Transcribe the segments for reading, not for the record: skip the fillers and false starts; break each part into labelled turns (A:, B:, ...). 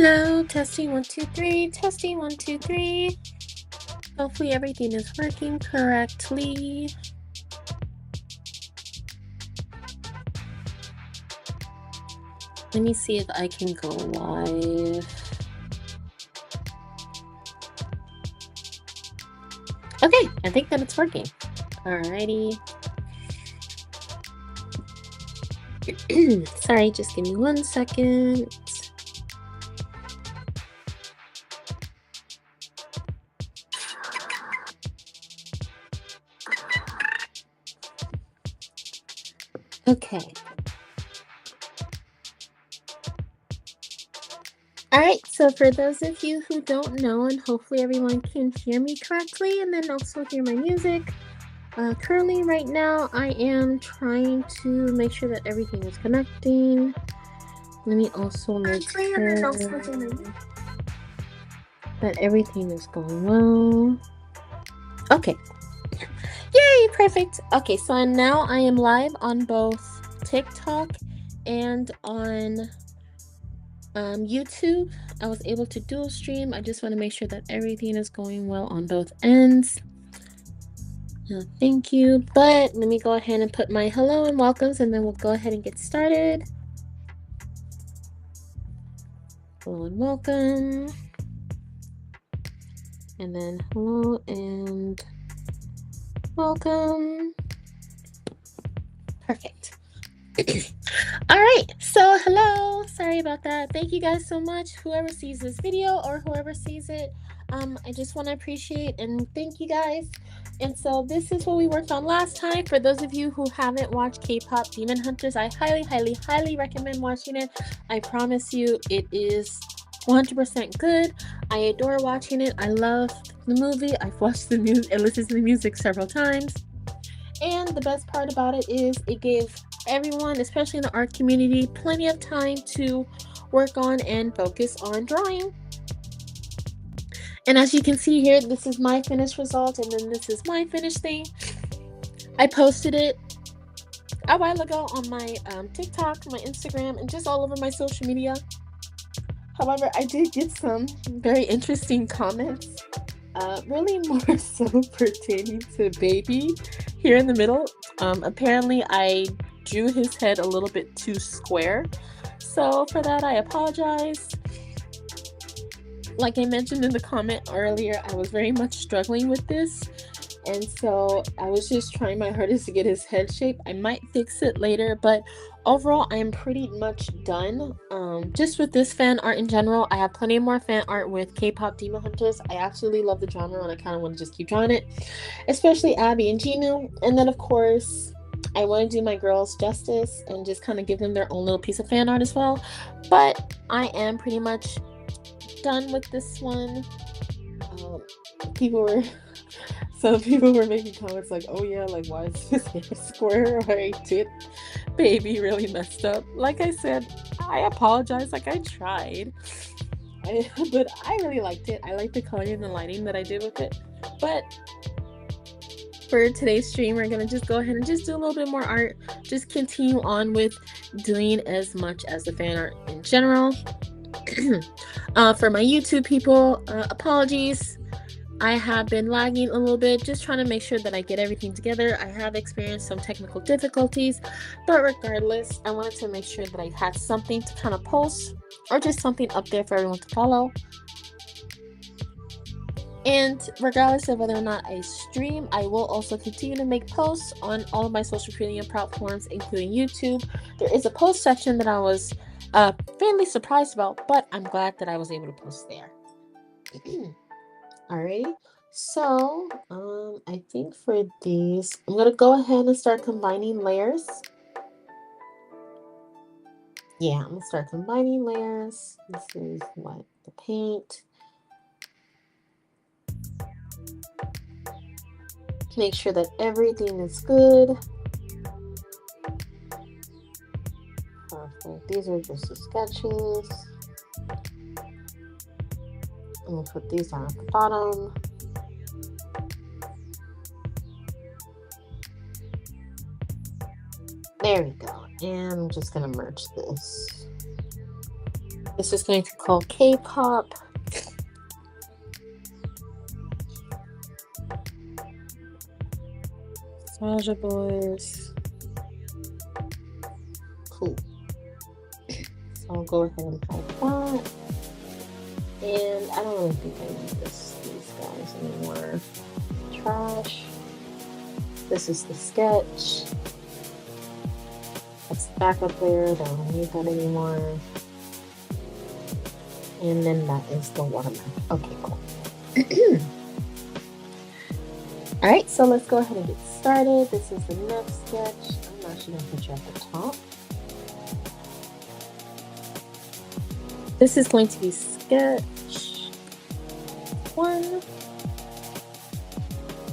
A: Hello, testing 1 2 3, testing 1 2 3. Hopefully everything is working correctly. Let me see if I can go live. Okay, I think that it's working. Alrighty. Sorry, just give me 1 second. Okay. Alright, so for those of you who don't know, and hopefully everyone can hear me correctly and then also hear my music, currently right now I am trying to make sure that everything is connecting. Let me also make sure that everything is going well. Okay. Yay, perfect. Okay, so now I am live on both TikTok and on YouTube. I was able to dual stream. I just want to make sure that everything is going well on both ends. Thank you. But let me go ahead and put my hello and welcomes, and then we'll go ahead and get started. Hello and welcome. And then hello and welcome. Perfect. All right, so hello. Sorry about that. Thank you guys so much. Whoever sees this video or whoever sees it, I just want to appreciate and thank you guys. And so this is what we worked on last time. For those of you who haven't watched K-pop Demon Hunters, I highly recommend watching it. I promise you it is 100% good. I adore watching it. I love the movie. I've watched the music and listened to the music several times. And the best part about it is it gave everyone, especially in the art community, plenty of time to work on and focus on drawing. And as you can see here, this is my finished result, and then this is my finished thing. I posted it a while ago on my TikTok, my Instagram, and just all over my social media. However, I did get some very interesting comments, really more so pertaining to Baby here in the middle. Apparently, I drew his head a little bit too square. So for that, I apologize. Like I mentioned in the comment earlier, I was very much struggling with this. And so I was just trying my hardest to get his head shape. I might fix it later, but overall, I am pretty much done. Just with this fan art in general, I have plenty more fan art with K-pop Demon Hunters. I absolutely love the genre, and I kind of want to just keep drawing it, especially Abby and Jinu. And then, of course, I want to do my girls justice and just kind of give them their own little piece of fan art as well. But I am pretty much done with this one. Some people were making comments like, oh yeah, like why is his hair square? Or did Baby really messed up? Like I said, I apologize. Like I tried, but I really liked it. I like the color and the lighting that I did with it. But for today's stream, we're gonna just go ahead and just do a little bit more art. Just continue on with doing as much as the fan art in general. For my YouTube people, apologies. I have been lagging a little bit, just trying to make sure that I get everything together. I have experienced some technical difficulties, but regardless, I wanted to make sure that I had something to kind of post or just something up there for everyone to follow. And regardless of whether or not I stream, I will also continue to make posts on all of my social media platforms, including YouTube. There is a post section that I was fairly surprised about, but I'm glad that I was able to post there. Alrighty, so I think for these, I'm gonna go ahead and start combining layers. Yeah, I'm gonna start combining layers. This is what the paint. Make sure that everything is good. Perfect. These are just the sketches. I'm gonna put these down at the bottom. There we go. And I'm just gonna merge this. This is going to be called K-pop. Soldier Boys. Cool. So I'll go ahead and type that. And I don't really think I need these guys anymore. Trash. This is the sketch. That's the backup layer. Don't need that anymore. And then that is the watermark. Okay, cool. Alright, so let's go ahead and get started. This is the next sketch. I'm actually going to put you at the top. This is going to be sketch 1.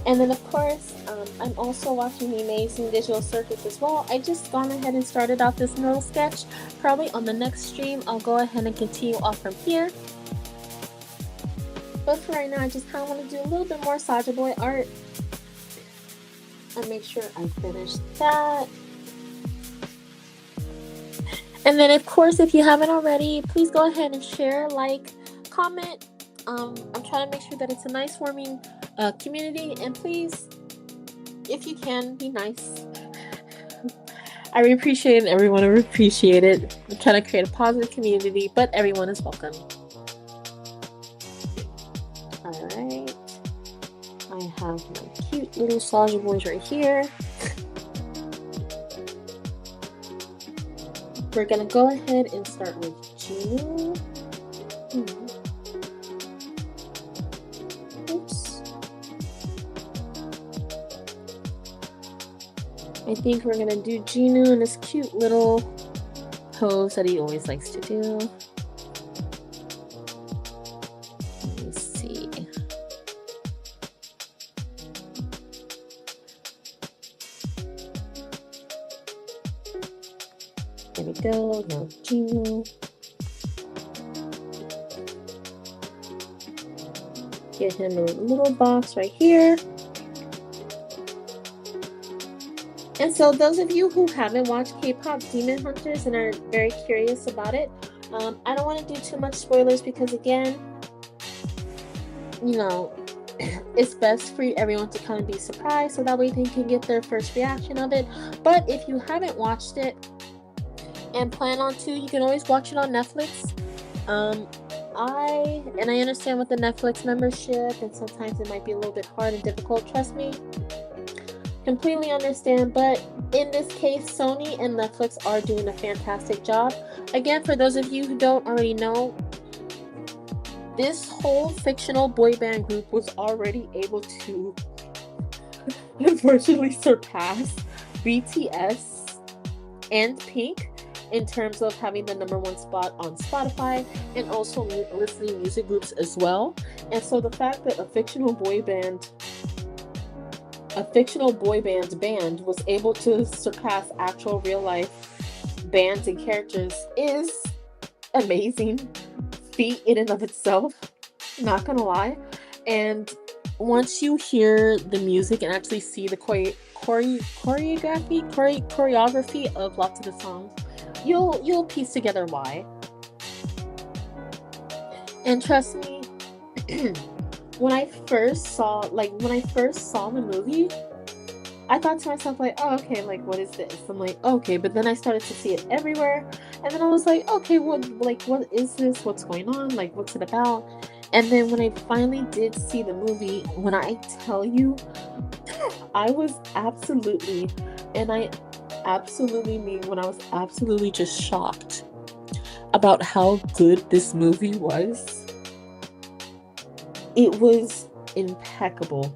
A: And then, of course, I'm also watching the Amazing Digital Circus as well. I just gone ahead and started out this middle sketch. Probably on the next stream, I'll go ahead and continue off from here. But for right now, I just kind of want to do a little bit more Soulja Boy art. And make sure I finish that. And then, of course, if you haven't already, please go ahead and share, like, comment. I'm trying to make sure that it's a nice, warming community. And please, if you can, be nice. I really appreciate it. Everyone will appreciate it. I'm trying to create a positive community, but everyone is welcome. Alright. I have my cute little Soulja Boys right here. We're gonna go ahead and start with Jinu. Oops. I think we're gonna do Jinu in this cute little pose that he always likes to do. Let's see. There we go. Now Jinu. Get him a little box right here. And so those of you who haven't watched K-pop Demon Hunters and are very curious about it, I don't want to do too much spoilers because, again, you know, it's best for everyone to kind of be surprised so that way they can get their first reaction of it. But if you haven't watched it and plan on to, you can always watch it on Netflix. I understand with the Netflix membership, and sometimes it might be a little bit hard and difficult. Trust me, completely understand. But in this case, Sony and Netflix are doing a fantastic job. Again, for those of you who don't already know, this whole fictional boy band group was already able to unfortunately surpass BTS and Pink in terms of having the '1 spot on Spotify and also listening music groups as well. And so the fact that a fictional boy band band was able to surpass actual real life bands and characters is amazing feat in and of itself, not gonna lie. And once you hear the music and actually see the choreography of lots of the songs, you'll piece together why. And trust me, when I first saw the movie, I thought to myself, like, oh, okay, like, what is this? I'm like, okay, but then I started to see it everywhere, and then I was like, okay, what is this? What's going on? Like, what's it about? And then when I finally did see the movie, when I tell you, I was absolutely, and I absolutely mean when I was absolutely just shocked about how good this movie was. It was impeccable.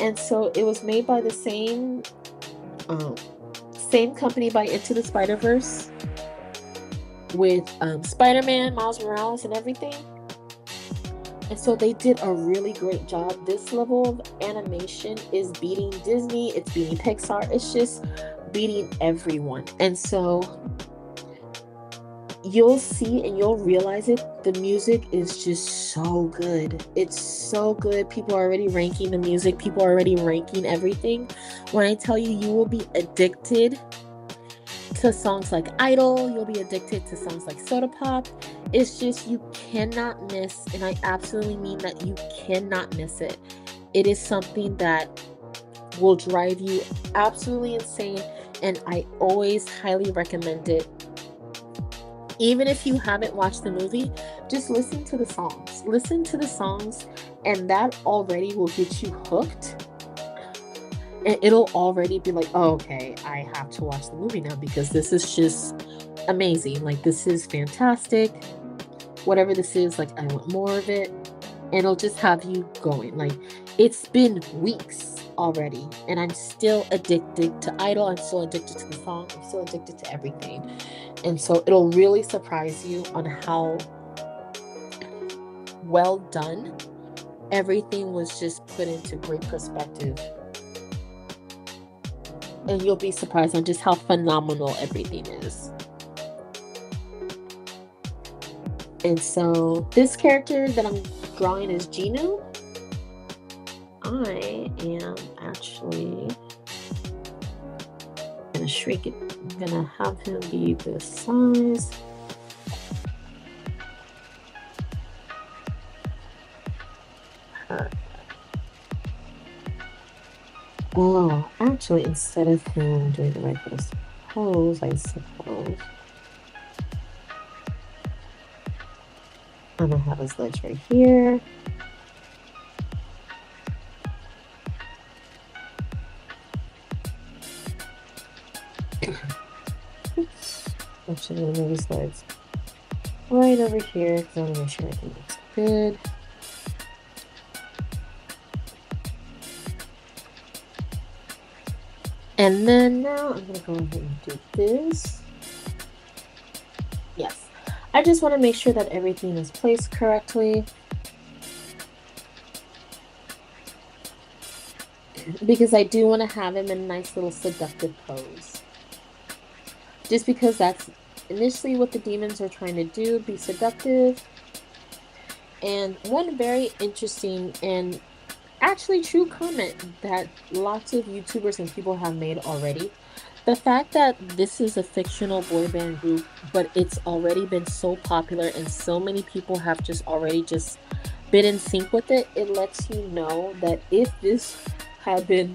A: And so it was made by the same company by Into the Spider-Verse with Spider-Man, Miles Morales, and everything. And so they did a really great job. This level of animation is beating Disney, it's beating Pixar, it's just beating everyone. And so you'll see and you'll realize it. The music is just so good. It's so good. People are already ranking the music. People are already ranking everything. When I tell you, you will be addicted to songs like Idol. You'll be addicted to songs like Soda Pop. It's just, you cannot miss, and I absolutely mean that, you cannot miss it. It is something that will drive you absolutely insane, and I always highly recommend it. Even if you haven't watched the movie, just listen to the songs. Listen to the songs, and that already will get you hooked. And it'll already be like, oh, okay, I have to watch the movie now because this is just amazing. Like, this is fantastic. Whatever this is, like, I want more of it. And it'll just have you going. Like, it's been weeks already, and I'm still addicted to Idol. I'm still addicted to the song. I'm still addicted to everything. And so it'll really surprise you on how well done everything was, just put into great perspective. And you'll be surprised on just how phenomenal everything is. And so this character that I'm drawing is Jinu. I am actually gonna shrink it. I'm gonna have him be this size. Oh, actually, instead of him doing the regular pose, I suppose I'm gonna have his legs right here. Oops. Actually, I'm gonna move his legs right over here because I want to make sure everything looks good. And then now I'm going to go ahead and do this. Yes. I just want to make sure that everything is placed correctly, because I do want to have him in a nice little seductive pose. Just because that's initially what the demons are trying to do, be seductive. And one very interesting and actually true comment that lots of YouTubers and people have made already, the fact that this is a fictional boy band group, but it's already been so popular and so many people have just already just been in sync with it, it lets you know that if this had been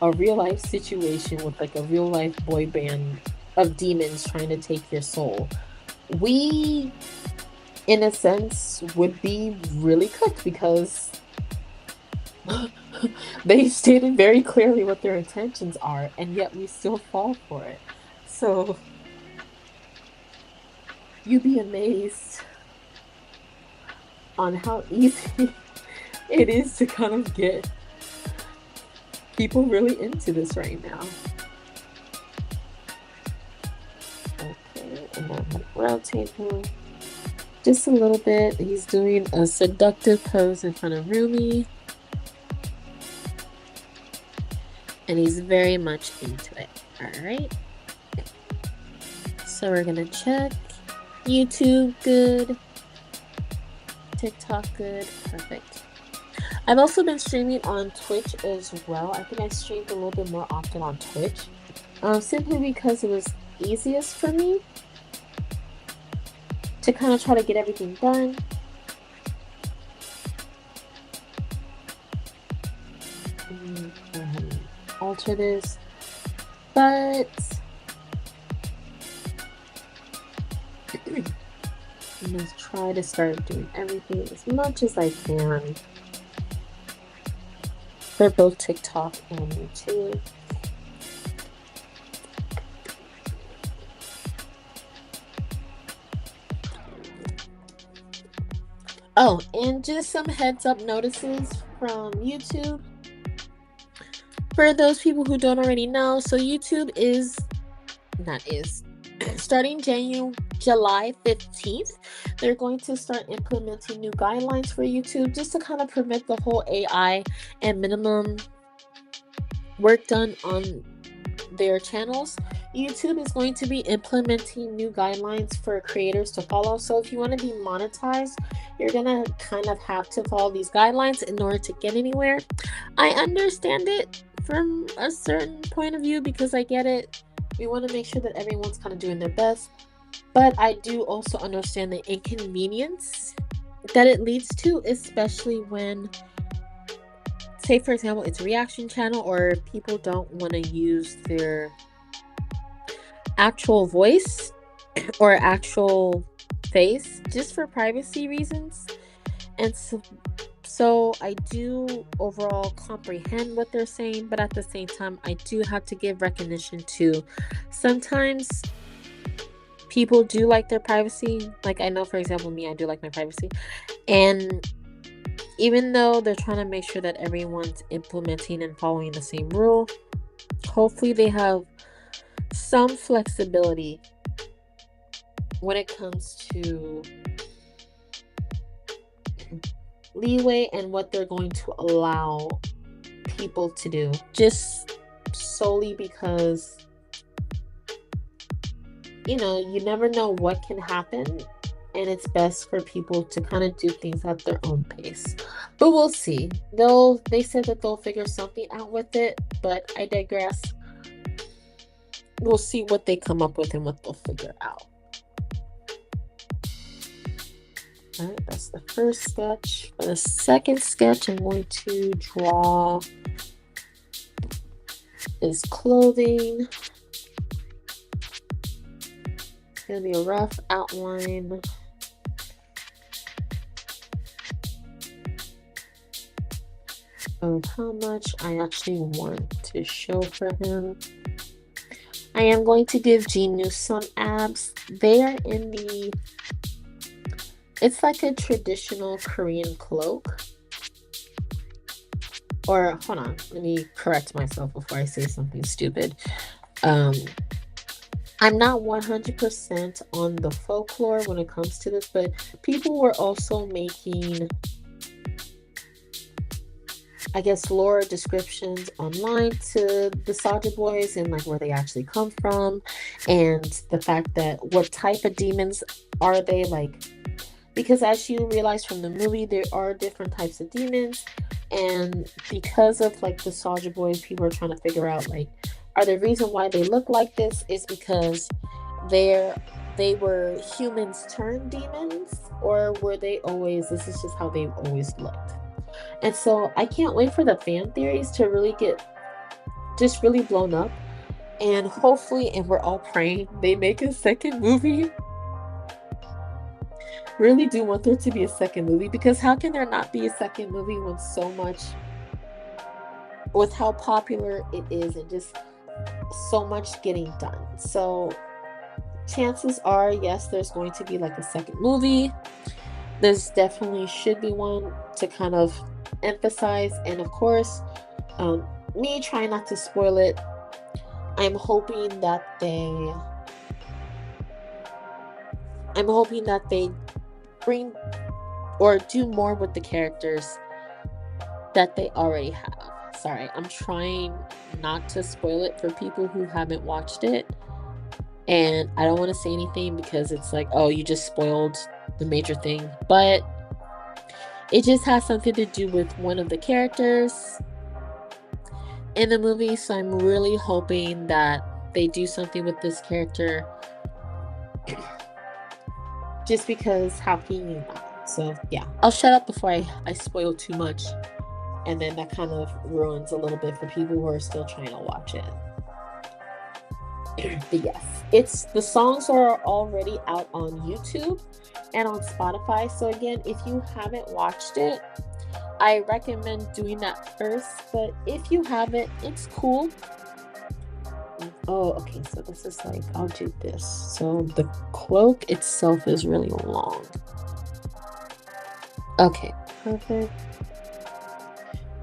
A: a real life situation with like a real life boy band of demons trying to take your soul, we in a sense would be really cooked, because they stated very clearly what their intentions are, and yet we still fall for it. So you'd be amazed on how easy it is to kind of get people really into this right now. Okay, and I'm gonna rotate him just a little bit. He's doing a seductive pose in front of Rumi, and he's very much into it. All right. So we're gonna check YouTube, good. TikTok, good. Perfect. I've also been streaming on Twitch as well. I think I streamed a little bit more often on Twitch, simply because it was easiest for me to kind of try to get everything done. Alter this, but I'm gonna try to start doing everything as much as I can for both TikTok and YouTube. Oh, and just some heads up notices from YouTube. For those people who don't already know, so YouTube is starting July 15th, they're going to start implementing new guidelines for YouTube just to kind of prevent the whole AI and minimum work done on their channels. YouTube is going to be implementing new guidelines for creators to follow. So if you want to be monetized, you're gonna kind of have to follow these guidelines in order to get anywhere. I understand it from a certain point of view because I get it. We want to make sure that everyone's kind of doing their best. But I do also understand the inconvenience that it leads to, especially when, say, for example, it's a reaction channel or people don't want to use their actual voice or actual face just for privacy reasons. And so I do overall comprehend what they're saying, but at the same time, I do have to give recognition to sometimes people do like their privacy. Like, I know, for example, me, I do like my privacy. And even though they're trying to make sure that everyone's implementing and following the same rule, hopefully they have some flexibility when it comes to leeway and what they're going to allow people to do, just solely because, you know, you never know what can happen, and it's best for people to kind of do things at their own pace. But we'll see. They said that they'll figure something out with it, but I digress. We'll see what they come up with and what they'll figure out. All right, that's the first sketch. For the second sketch, I'm going to draw his clothing. It's going to be a rough outline. Of how much I actually want to show for him. I am going to give Jinu some abs. They are in the... It's like a traditional Korean cloak. Or, hold on, let me correct myself before I say something stupid. I'm not 100% on the folklore when it comes to this, but people were also making, I guess, lore descriptions online to the Soulja Boys and like where they actually come from, and the fact that what type of demons are they, like, because as you realize from the movie, there are different types of demons, and because of like the Soulja Boys, people are trying to figure out, like, are the reason why they look like this is because they were humans turned demons, or were they always, this is just how they've always looked. And so I can't wait for the fan theories to really get just really blown up, and hopefully, and we're all praying, they make a second movie. Really do want there to be a second movie, because how can there not be a second movie when so much, with how popular it is and just so much getting done? So chances are, yes, there's going to be like a second movie. There's definitely should be one to kind of emphasize, and of course, me trying not to spoil it, I'm hoping that they bring or do more with the characters that they already have. Sorry, I'm trying not to spoil it for people who haven't watched it, and I don't want to say anything because it's like, oh, you just spoiled the major thing, but it just has something to do with one of the characters in the movie, so I'm really hoping that they do something with this character, just because how can you not? So yeah, I'll shut up before I spoil too much, and then that kind of ruins a little bit for people who are still trying to watch it. But yes, the songs are already out on YouTube and on Spotify. So again, if you haven't watched it, I recommend doing that first. But if you haven't, it's cool. Oh, okay, so this is like, I'll do this. So the cloak itself is really long. Okay, perfect.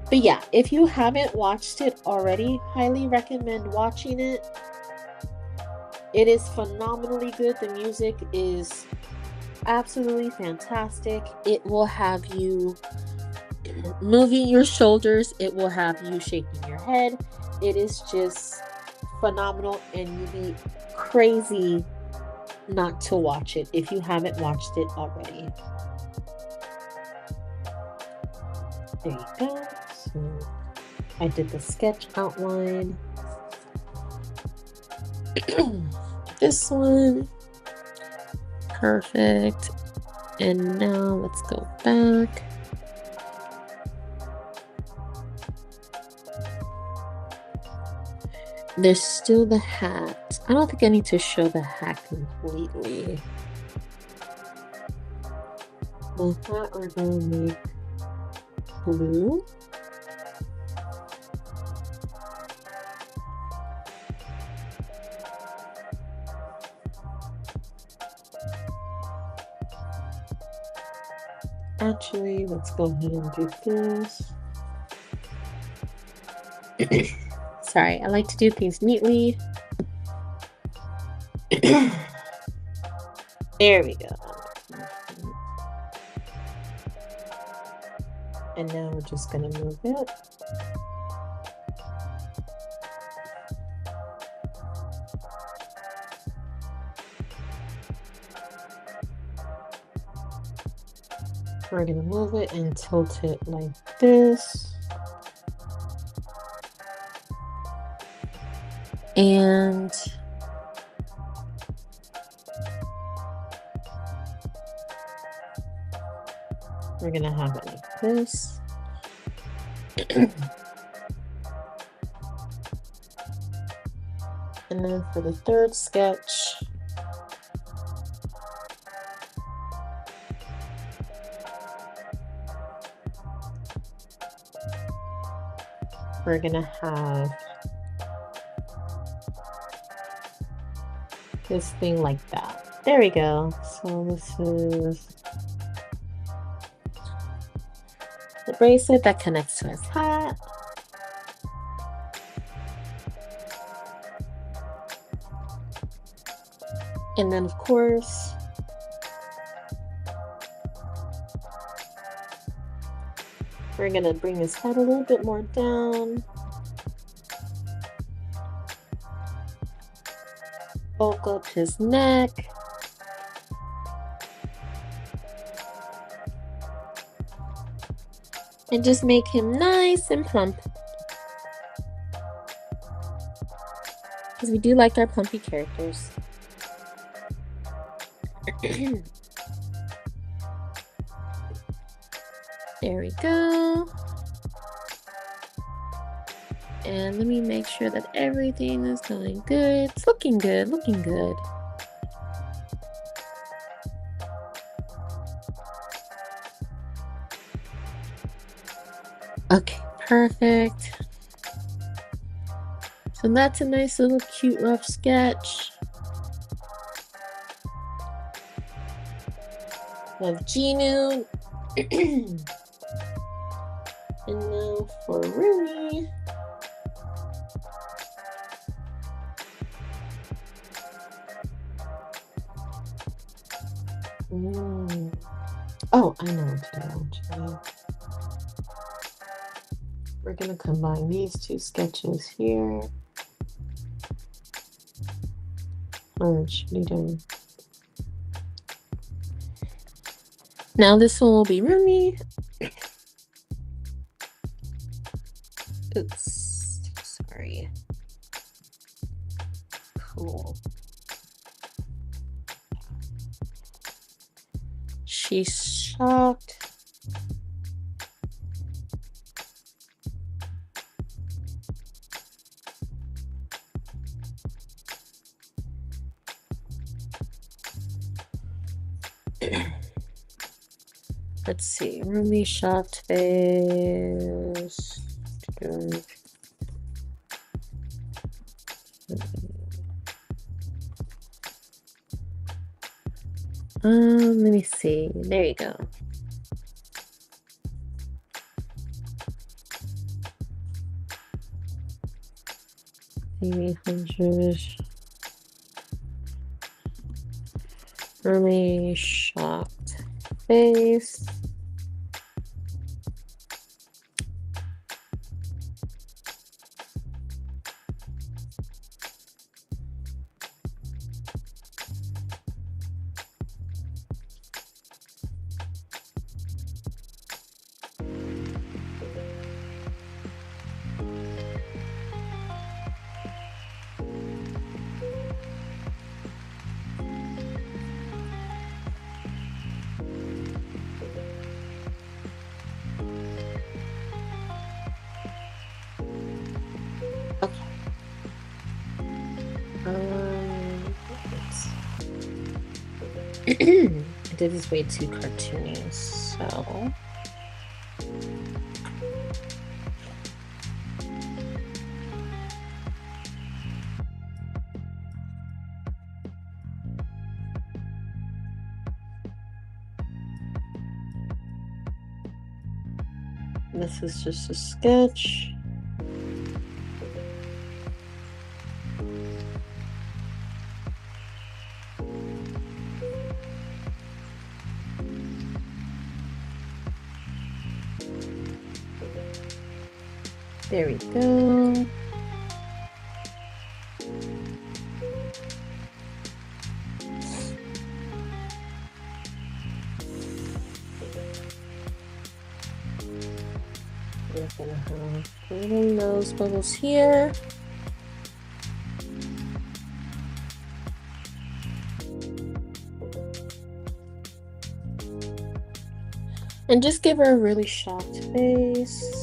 A: But yeah, if you haven't watched it already, highly recommend watching it. It is phenomenally good. The music is absolutely fantastic. It will have you moving your shoulders. It will have you shaking your head. It is just phenomenal, and you'd be crazy not to watch it if you haven't watched it already. There you go. So I did the sketch outline. This one. Perfect. And now let's go back. There's still the hat. I don't think I need to show the hat completely. The hat we're gonna make blue. Actually, let's go ahead and do this. Sorry, I like to do things neatly. There we go. And now we're just gonna move it. We're gonna move it and tilt it like this. And we're gonna have it like this. And then for the third sketch, we're gonna have this thing like that. There we go. So this is the bracelet that connects to his hat. And then of course, we're gonna bring his head a little bit more down. Bulk up his neck. And just make him nice and plump. Because we do like our plumpy characters. There we go. And let me make sure that everything is going good. It's looking good, looking good. Okay, perfect. So that's a nice little cute rough sketch of Jinu. And now for Rumi. Oh, I know what to do. We're gonna combine these two sketches here. What should we do? Now this one will be Rumi. Oops, sorry. Cool. She's shocked. Let's see, Rumi shocked face. Let me see. There you go. Maybe 100. Rumi shocked face. this is way too cartoony, so... This is just a sketch. There we go. We're gonna have little nose bubbles here. And just give her a really shocked face.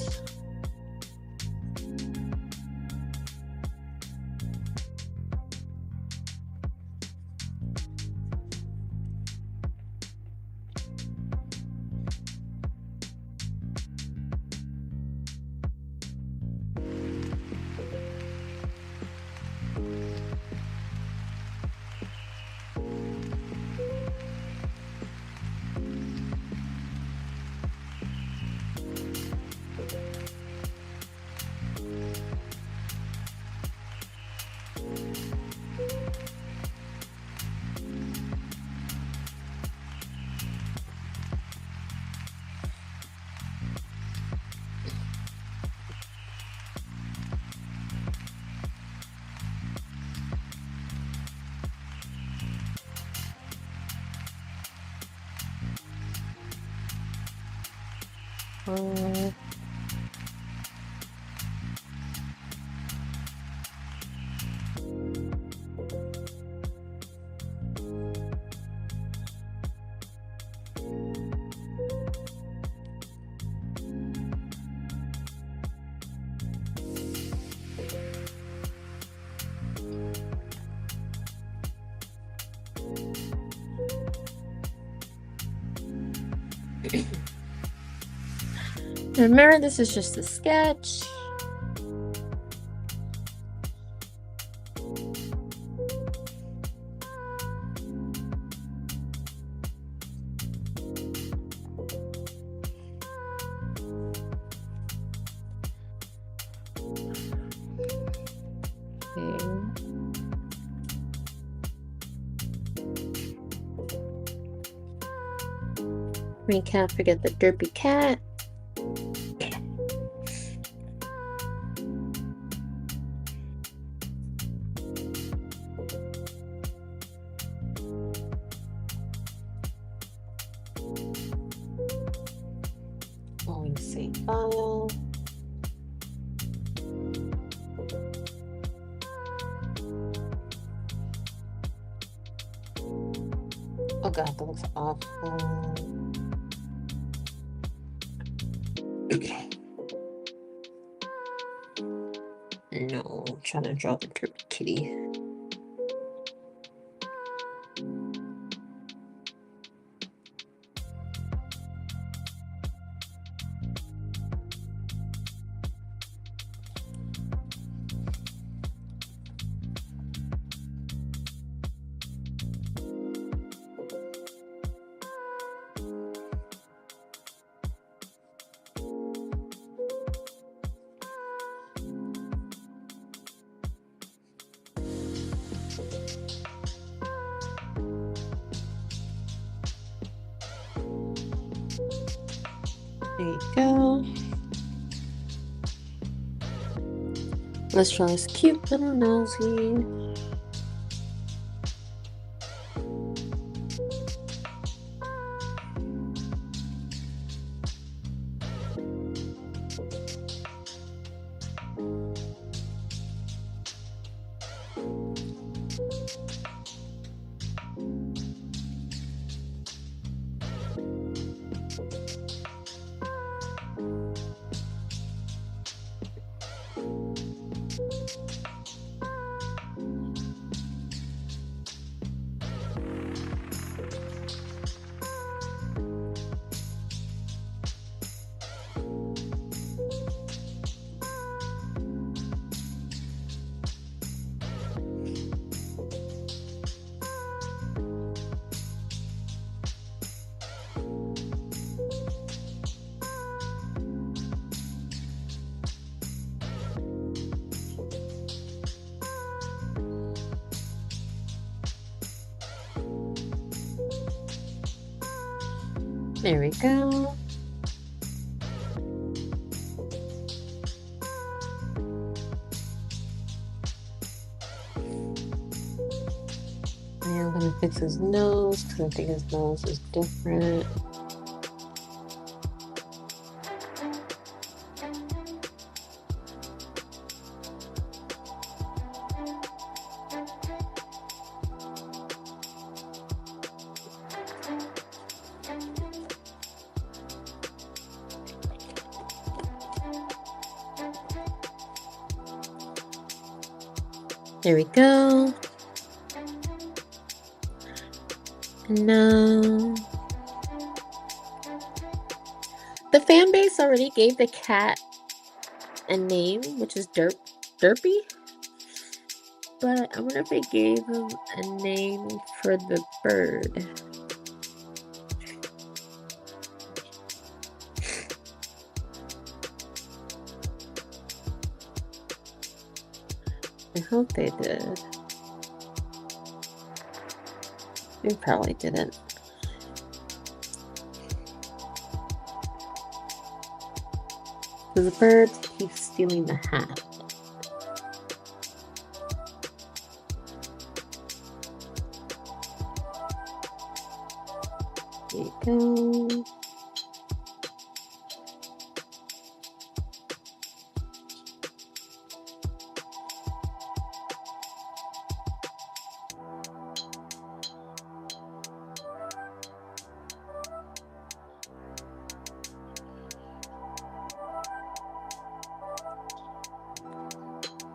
A: Remember, this is just a sketch. We can't forget the derpy cat. Going to save file. Oh god, that looks awful. No, I'm trying to draw the derpy kitty. There you go. Let's draw this cute little nosy. There we go. And I'm gonna fix his nose because I think his nose is different. There we go. And now the fan base already gave the cat a name, which is Derpy. But I wonder if they gave him a name for the bird. I hope they did. They probably didn't. The bird keeps stealing the hat. There you go.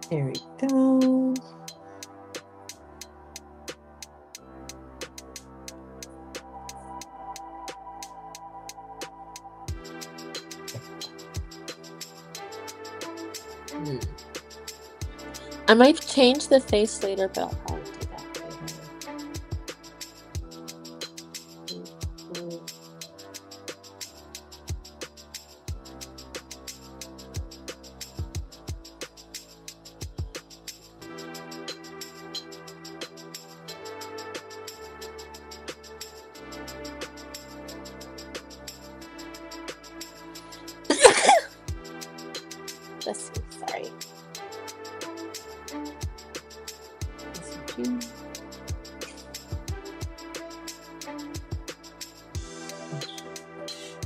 A: There we go. I might change the face later, but I'll probably do that later. Let's see, sorry.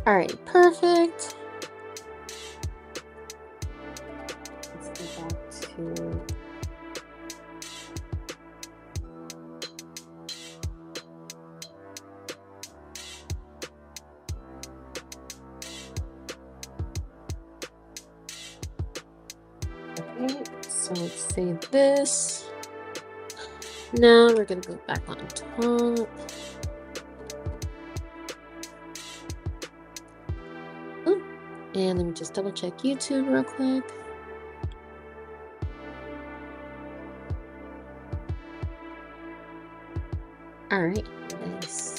A: All right, perfect. Let's go back to okay, so let's save this. Now we're gonna go back on top. Ooh, and let me just double check YouTube real quick. All right, nice.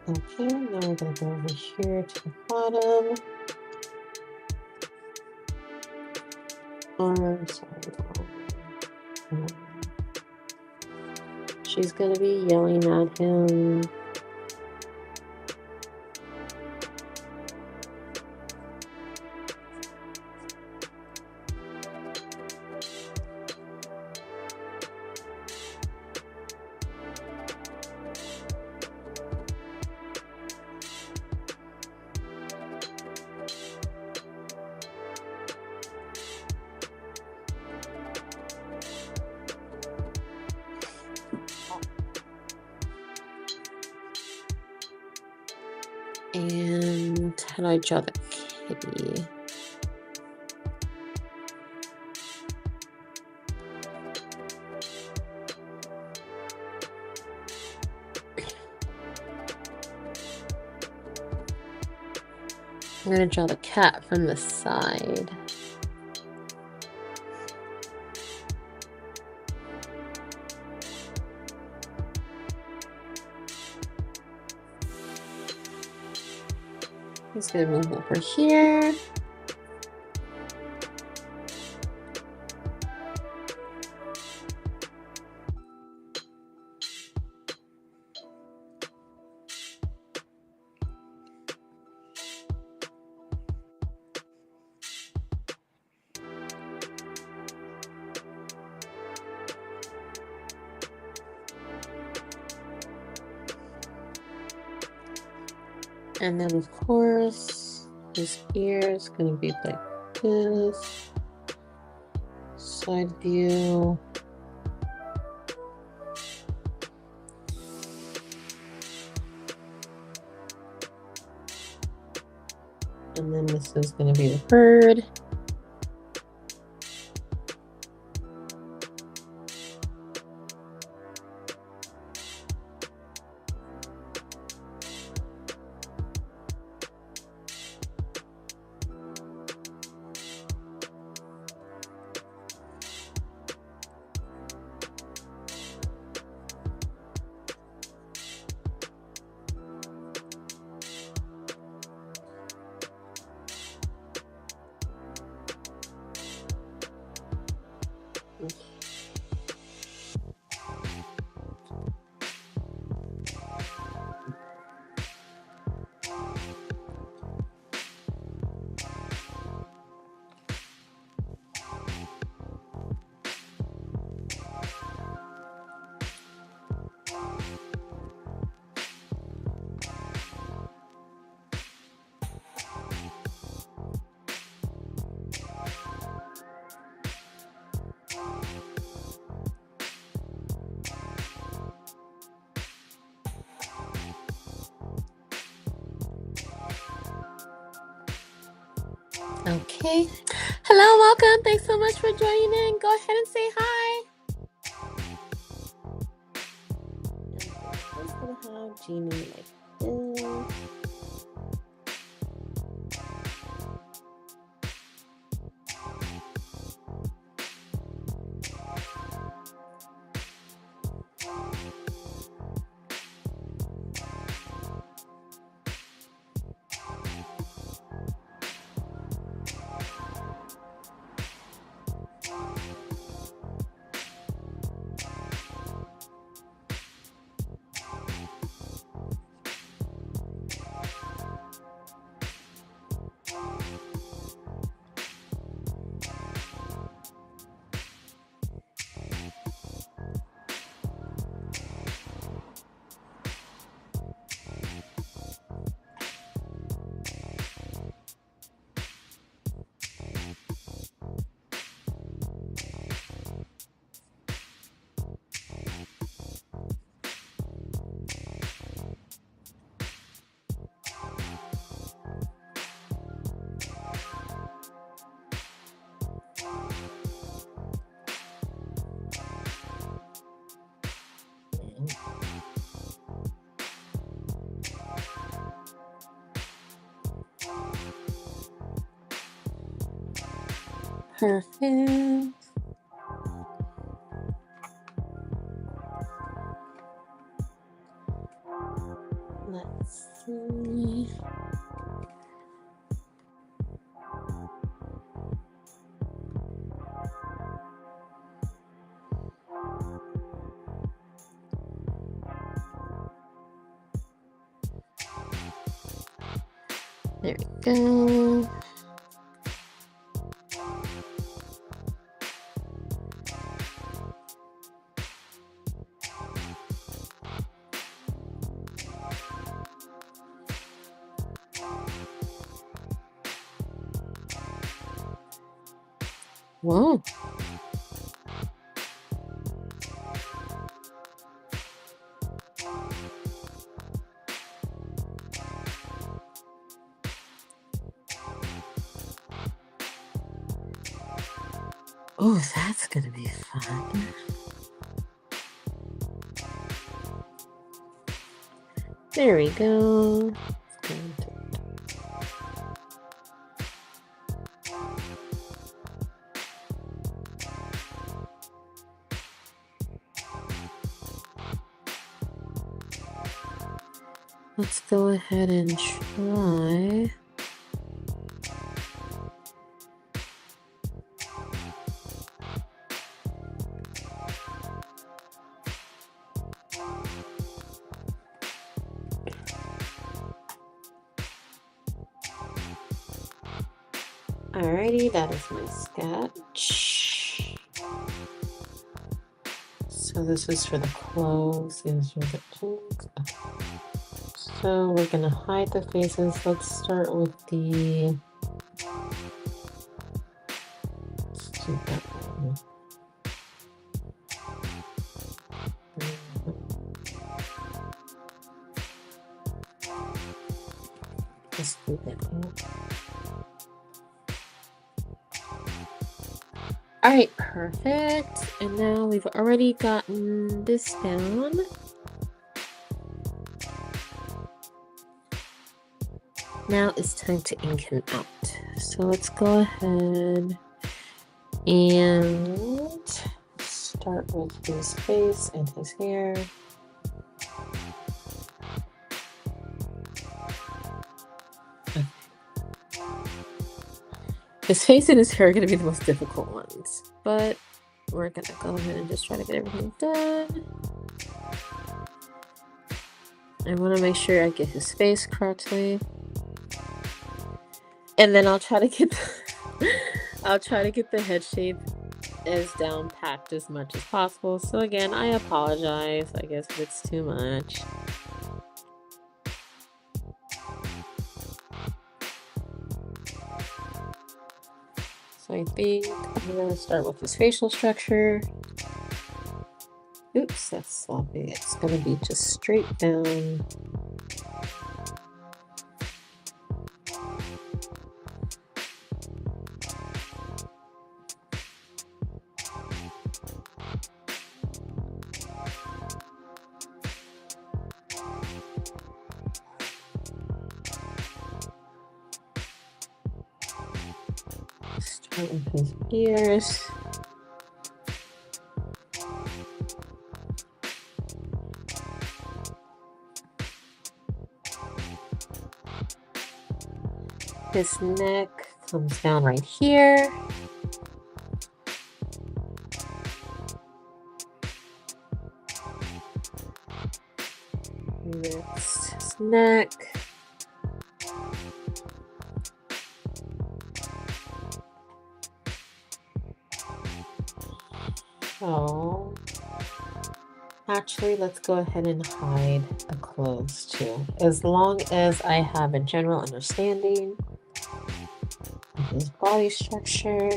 A: Okay, now we're gonna go over here to the bottom. Or, sorry. She's gonna be yelling at him. And how do I draw the kitty? I'm gonna draw the cat from the side. He's gonna move over here. And then of course his ear is going to be like this. Side view. And then this is going to be the bird. Okay. Hello, welcome. Thanks so much for joining in. Go ahead and say hi. I'm just gonna have Jinu like this. Perfect. Let's see. There we go. Whoa. Oh, that's gonna be fun. There we go. Let's go ahead and try. Alrighty, that is my sketch. So this is for the clothes. These are the clothes. So we're gonna hide the faces. Let's start with the... Let's do that one. Let's do that one. All right, perfect. And now we've already gotten this down. Now it's time to ink him out. So let's go ahead and start with his face and his hair. Okay. His face and his hair are going to be the most difficult ones, but we're going to go ahead and just try to get everything done. I want to make sure I get his face correctly. And then I'll try to get the head shape as down packed as much as possible. So again, I apologize, I guess, if it's too much. So I think I'm going to start with his facial structure. Oops, that's sloppy. It's going to be just straight down. Start with his ears. His neck comes down right here. Next, his neck. So, actually, let's go ahead and hide the clothes too. As long as I have a general understanding of his body structure.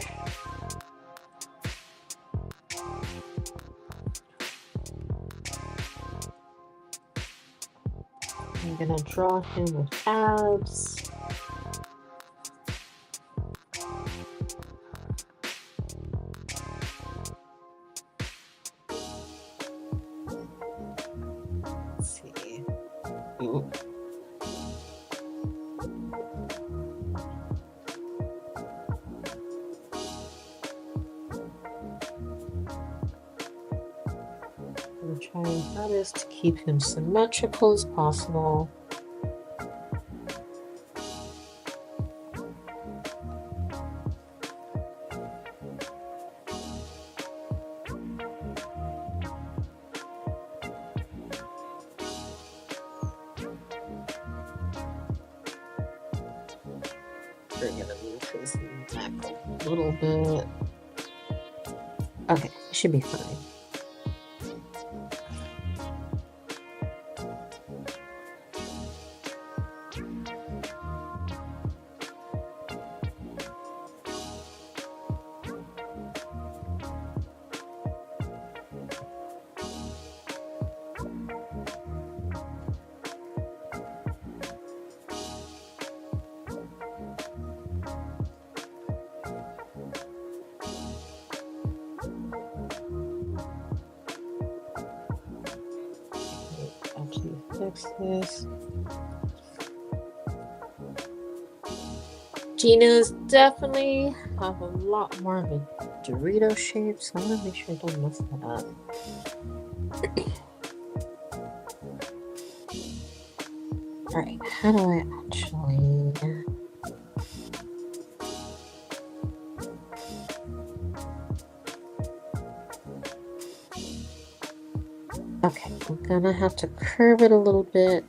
A: I'm gonna draw him with abs. Let's see. Ooh. I'm trying my hardest to keep him symmetrical as possible. We're gonna move his neck a little bit. Okay, should be fine. Actually fix this. Jino's definitely have a lot more of a Dorito shape, so I'm gonna make sure I don't mess that up. Alright, how do I actually... Okay, I'm gonna have to curve it a little bit.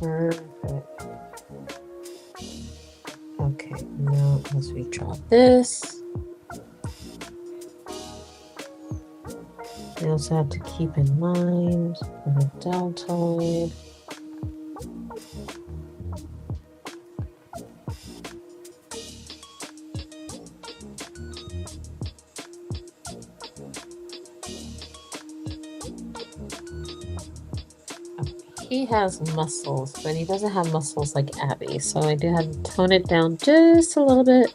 A: Perfect. Okay, now as we draw this, we also have to keep in mind the deltoid. He has muscles, but he doesn't have muscles like Abby, so I do have to tone it down just a little bit.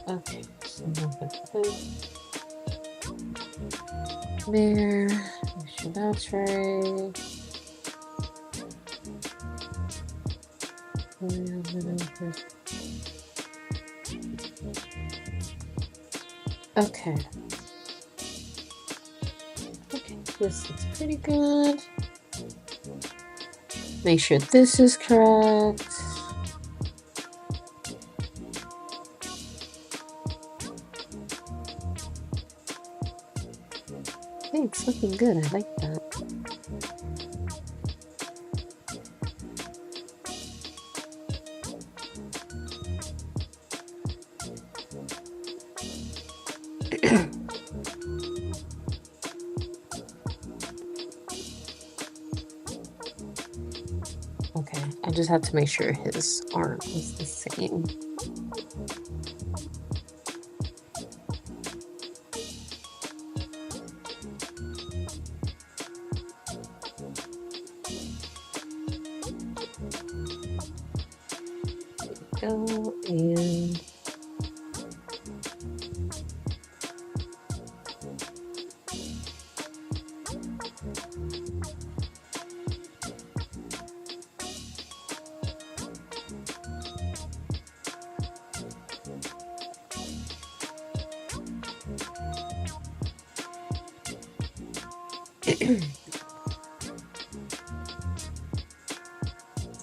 A: Okay, so we'll put this there. Make sure that's right. Okay. Okay, this looks pretty good. Make sure this is correct. Hey, it's looking good. I like that. Okay, I just have to make sure his arm is the same. There we go, and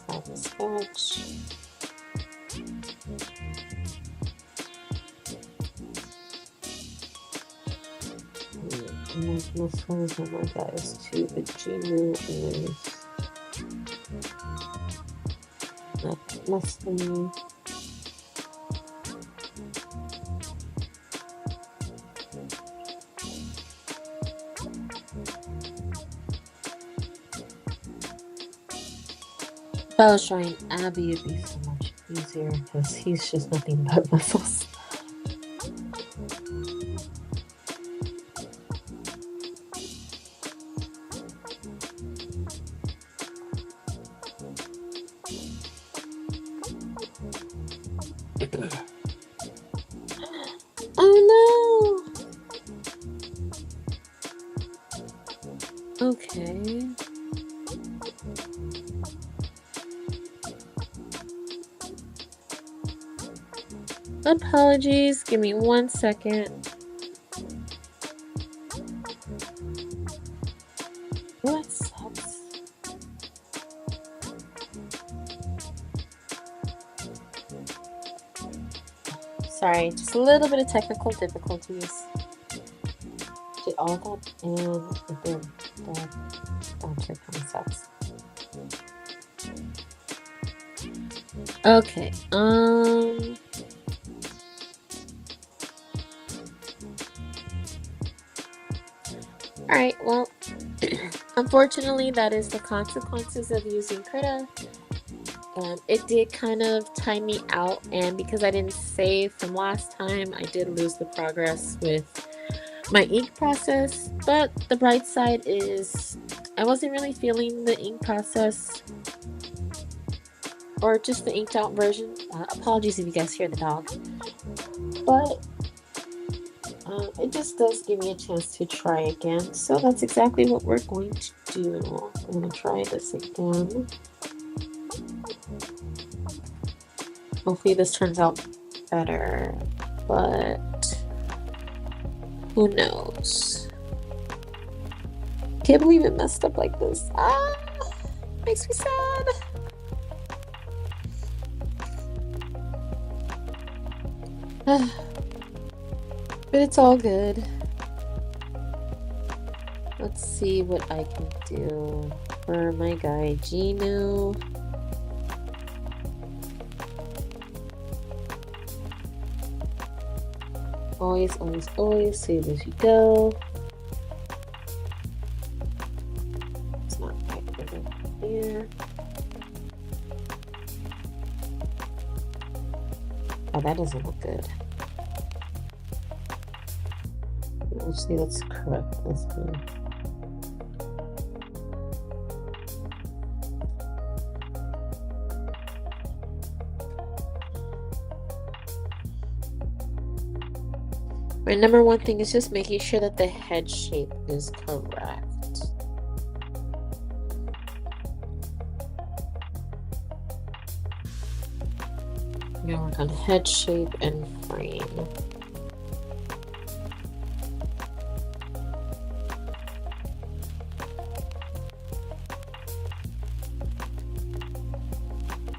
A: have a sketch. And this one's one my guys too, but Jinu is not muscly. If I was trying Abby, it'd be so much easier because he's just nothing but muscles. Oh no! Okay. Apologies, give me 1 second. What sucks? Sorry, just a little bit of technical difficulties. Did all that and then that actually kind of sucks. Okay, alright, well, unfortunately, that is the consequences of using Krita. It did kind of time me out, and because I didn't save from last time, I did lose the progress with my ink process. But the bright side is I wasn't really feeling the ink process, or just the inked out version. Apologies if you guys hear the dog. But it just does give me a chance to try again. So that's exactly what we're going to do. I'm going to try this again. Hopefully this turns out better, but who knows? Can't believe it messed up like this. Ah, makes me sad. But it's all good. Let's see what I can do for my guy Jinu. Always, always, always save as you go. It's not quite good here. Oh, that doesn't look good. Actually, let's correct this one. My number one thing is just making sure that the head shape is correct. I'm gonna work on head shape and frame.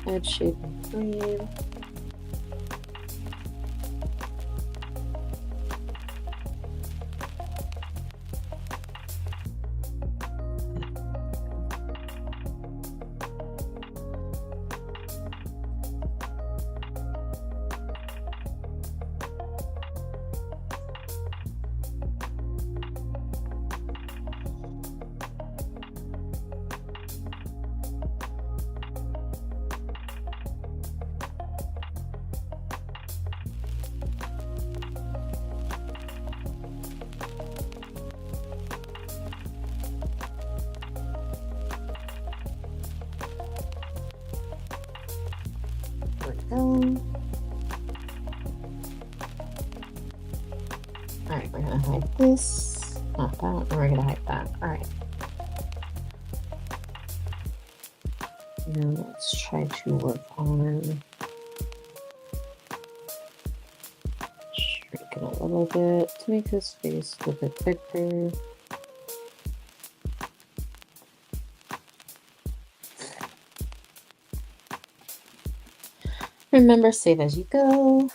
A: Head shape and frame. Alright, we're gonna hide this. Not that, and we're gonna hide that. Alright. Now let's try to work on shrinking a little bit to make this face a little bit bigger. Remember, save as you go.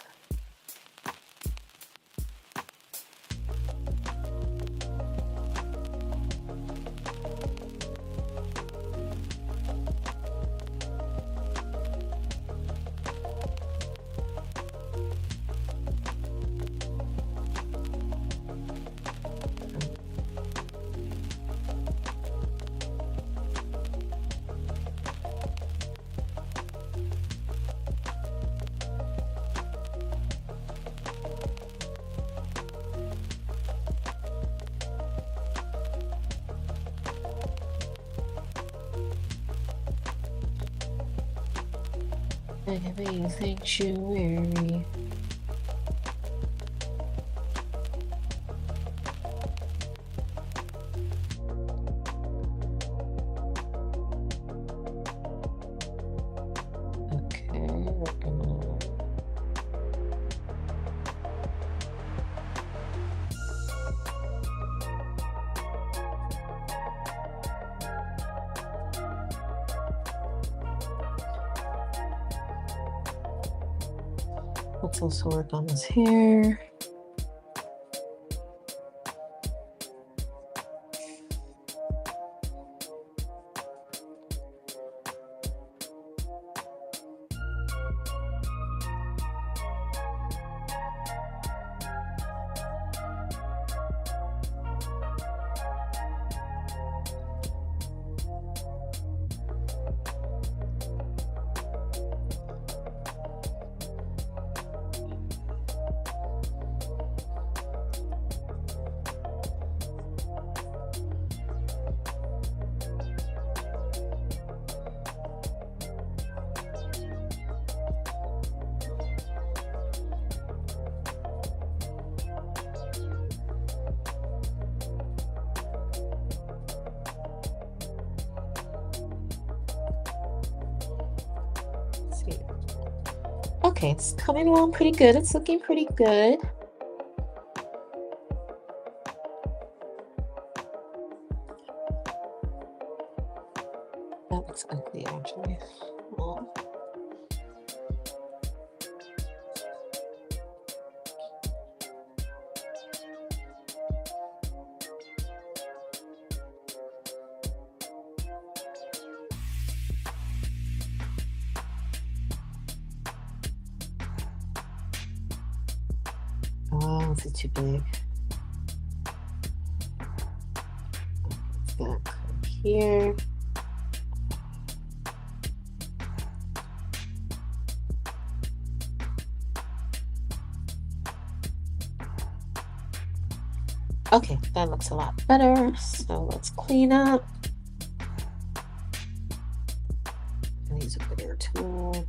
A: I have a sanctuary. Okay, we're gonna let's also work on his hair. see. Okay, it's coming along pretty good. It's looking pretty good. That looks ugly, actually. Oh. Oh, is it too big? It's gonna come here. Okay, that looks a lot better. So let's clean up. And use a bigger tool.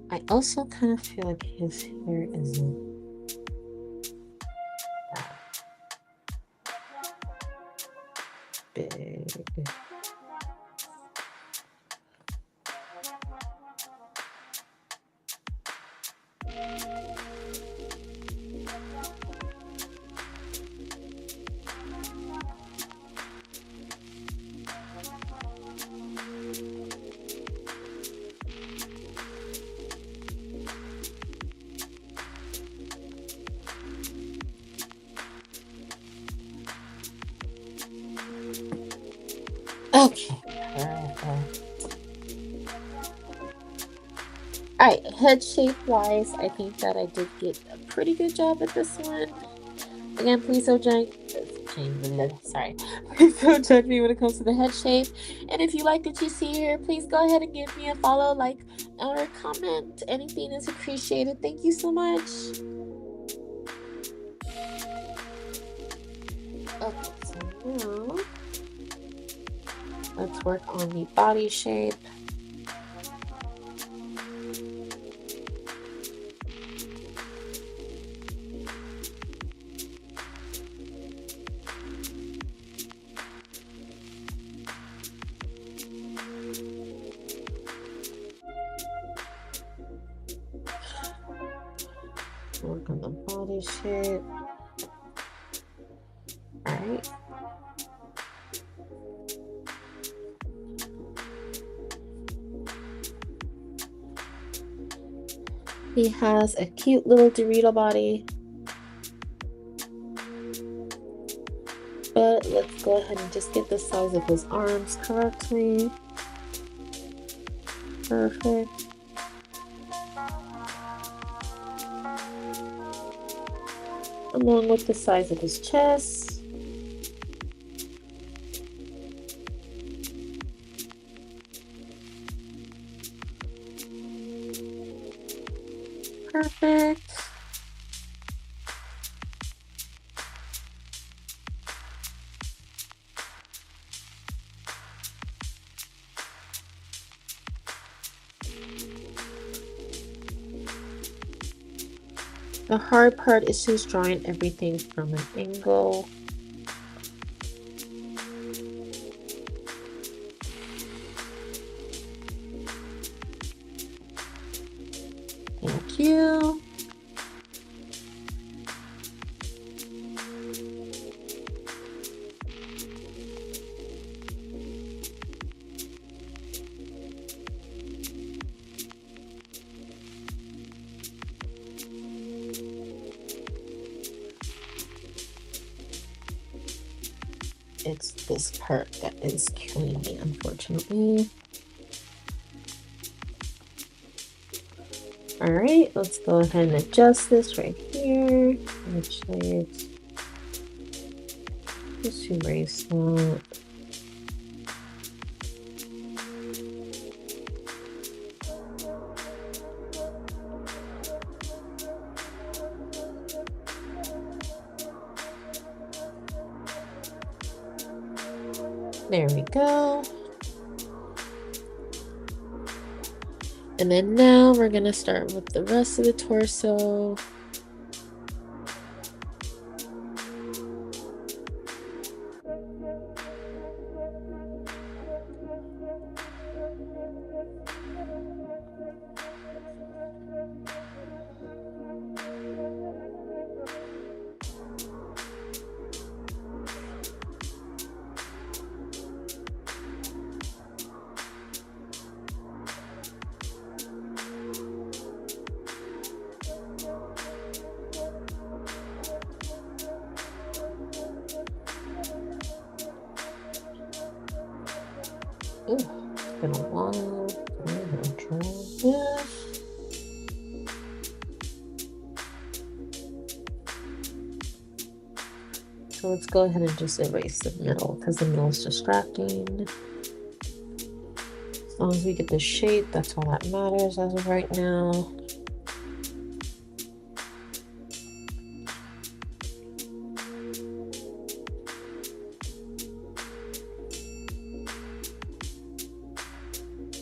A: I also kind of feel like his hair isn't big. Okay. Alright, head shape wise, I think that I did get a pretty good job at this one. Again, please don't judge. Sorry. Please don't judge me when it comes to the head shape. And if you like what you see here, please go ahead and give me a follow, like, or comment. Anything is appreciated. Thank you so much. Okay, so now let's work on the body shape. Work on the body shape. Alright. He has a cute little Dorito body. But let's go ahead and just get the size of his arms correctly. Perfect. Along with the size of his chest. Perfect. The hard part is just drawing everything from an angle. Thank you. it's this part that is killing me, unfortunately. All right, let's go ahead and adjust this right here. Actually, just erase that. There we go. And then now we're gonna start with the rest of the torso. Ooh, it's been a while. I'm gonna try this. So let's go ahead and just erase the middle because the middle is distracting. As long as we get the shape, that's all that matters as of right now.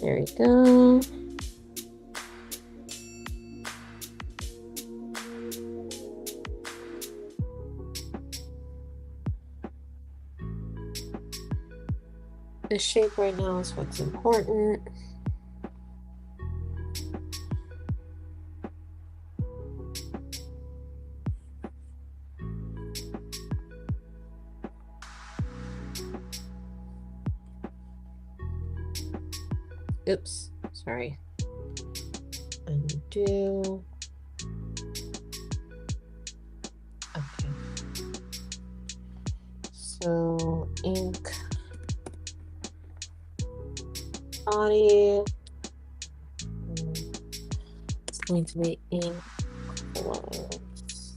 A: There we go. The shape right now is what's important. Oops, sorry. Undo. Okay. So ink, body. It's going to be ink colors.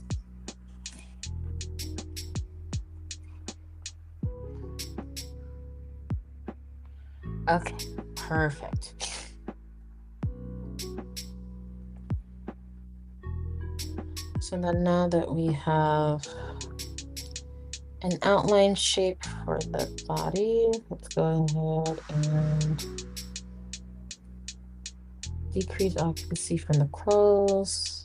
A: Okay, perfect. So then now that we have an outline shape for the body, let's go ahead and decrease occupancy from the clothes.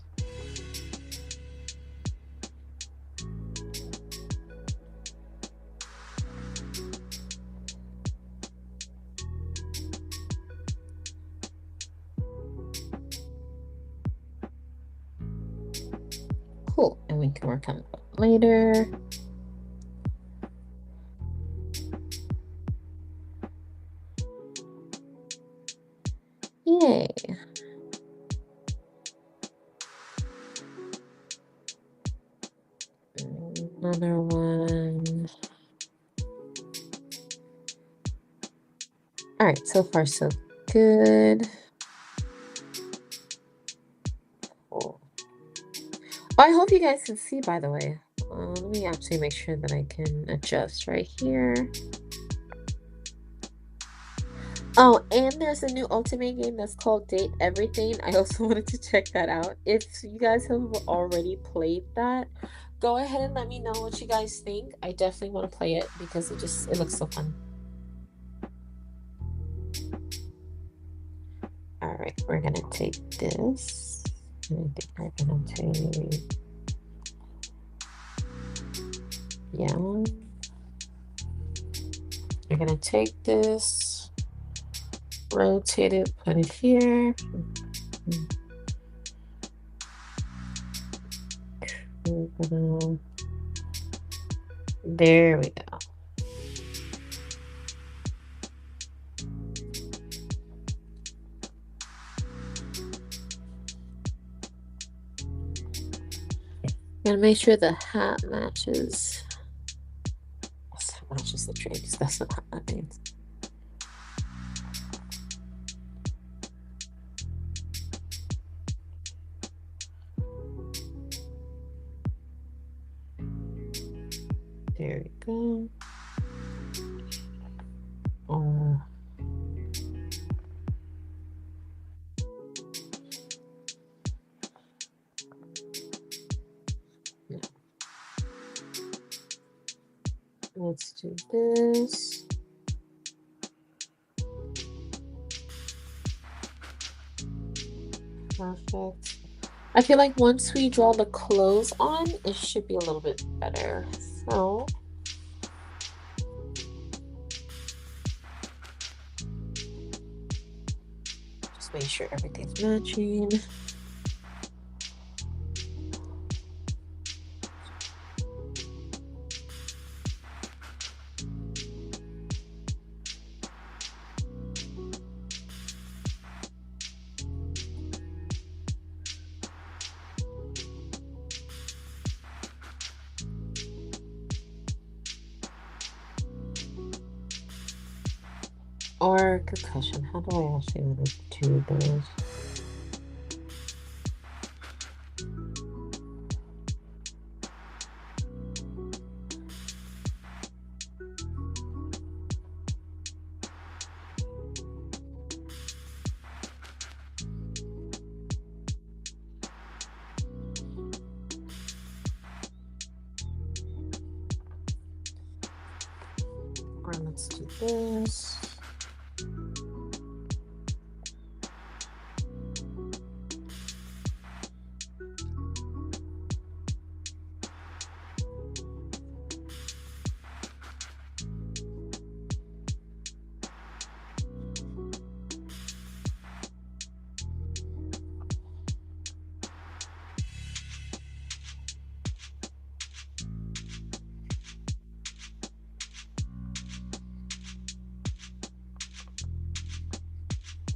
A: Cool, and we can work on it later. Yay. Another one. All right, so far so good. Cool. I hope you guys can see, by the way. Let me actually make sure that I can adjust right here. Oh, and there's a new Ultimate game that's called Date Everything. I also wanted to check that out. If you guys have already played that, go ahead and let me know what you guys think. I definitely want to play it because it looks so fun. All right, we're gonna take this. I think we're gonna take, yeah. We're gonna take this, rotate it, put it here. There we go. Gotta make sure the hat matches. Yes, matches the straight because that's not what that means. There we go. No. Let's do this. Perfect. I feel like once we draw the clothes on, it should be a little bit better. So just make sure everything's matching. Or good question, how do I actually want to do those? Or let's do this.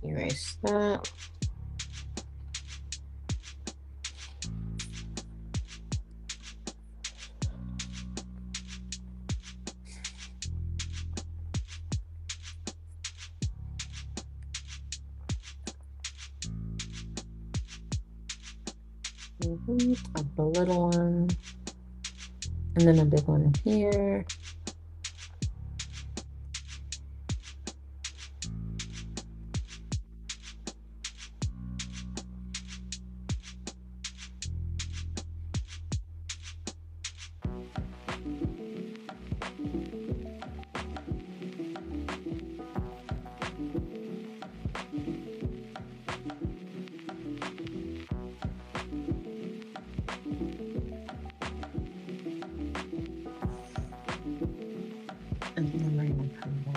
A: Erase that. A little one, and then a big one here. And then we're going to come down.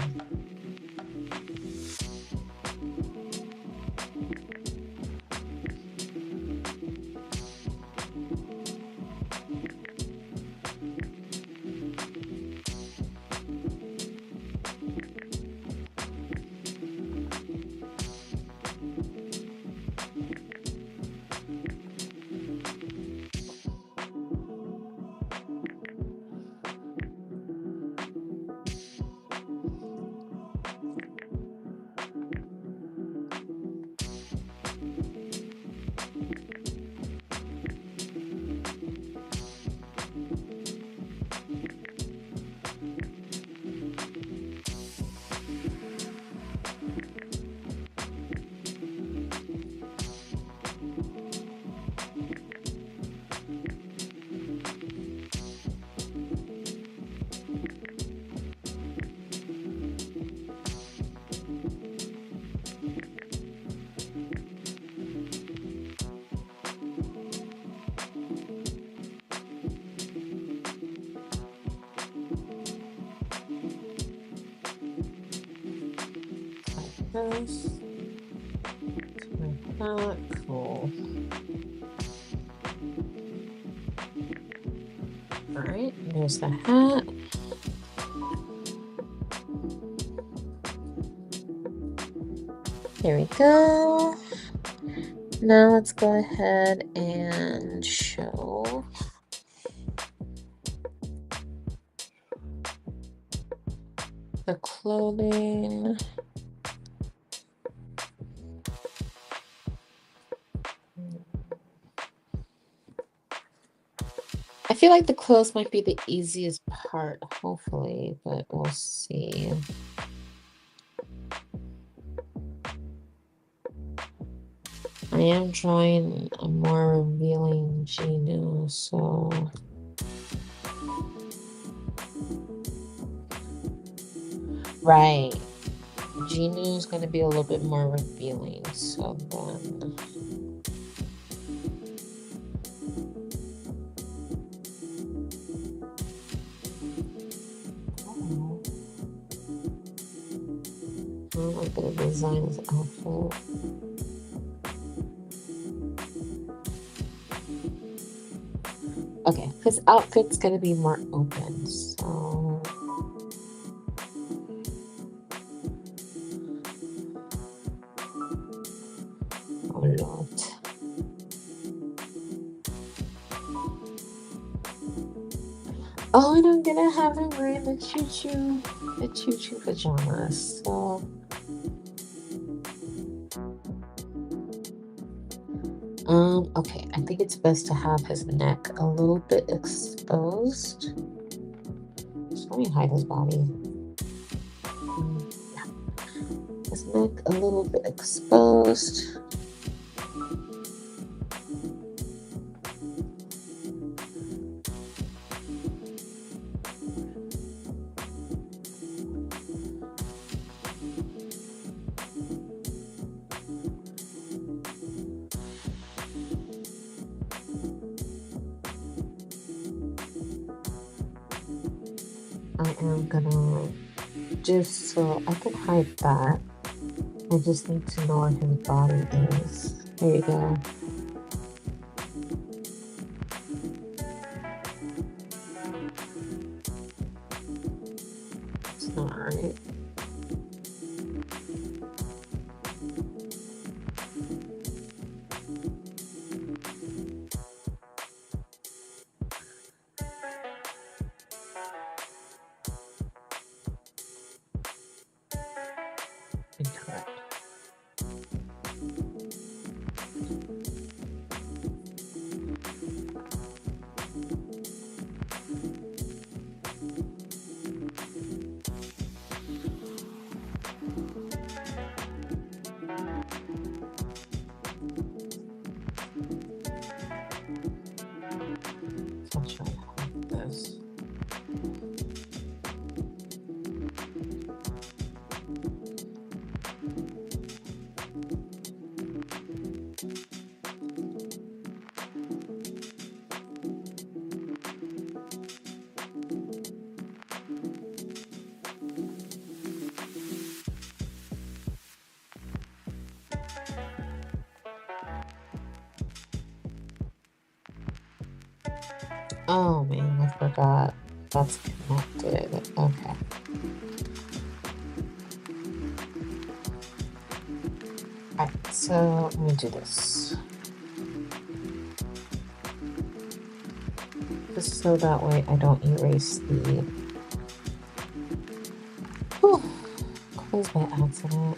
A: This. Like that. Cool. All right, there's the hat. There we go. Now let's go ahead and show. clothing. I feel like the clothes might be the easiest part, hopefully, but we'll see. I am drawing a more revealing Jinu, so right. Jinu is going to be a little bit more revealing, so then I'm going to design his outfit. Okay, his outfit's going to be more open, so oh Lord. Oh, and I'm gonna have him wearing the choo-choo pajamas. So okay, I think it's best to have his neck a little bit exposed. Just let me hide his body. Yeah. His neck a little bit exposed. I am gonna just so I can hide that. I just need to know where his body is. There you go. It's not right. Incorrect. I'll try to hide this. Oh man, I forgot. That's connected. Okay. Alright, so let me do this. Just so that way I don't erase the clothes by accident.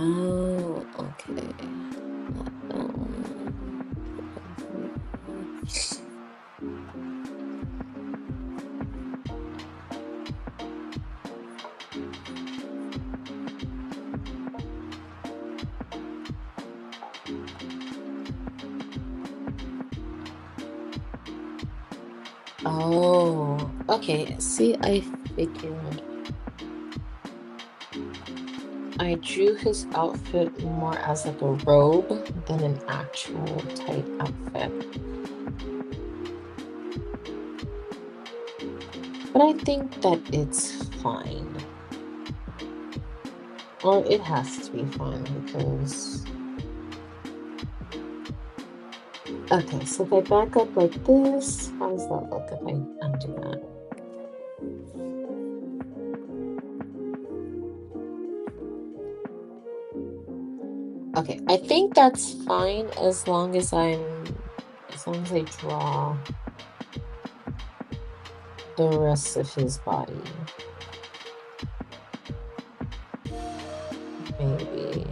A: Oh, okay. Oh, okay. See, I figured. I drew his outfit more as like a robe than an actual tight outfit. But I think that it's fine. Or it has to be fine because... Okay, so if I back up like this, how does that look if I undo that? Okay, I think that's fine as long as I draw the rest of his body. Maybe.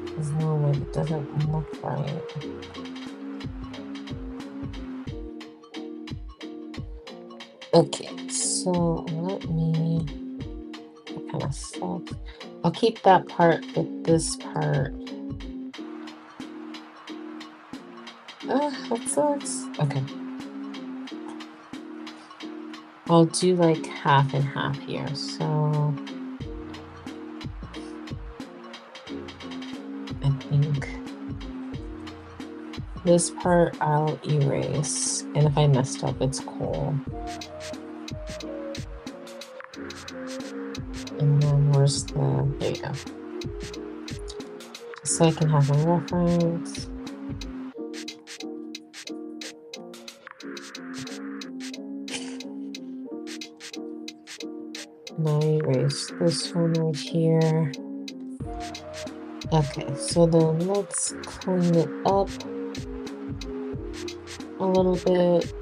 A: There's no way it doesn't look right. Okay, so let me... That kind of sucks. I'll keep that part with this part. That sucks. Okay. I'll do like half and half here, so I think this part I'll erase, and if I messed up, it's cool. And then where's the... There you go. So I can have my reference. And I erase this one right here. Okay, so then let's clean it up a little bit.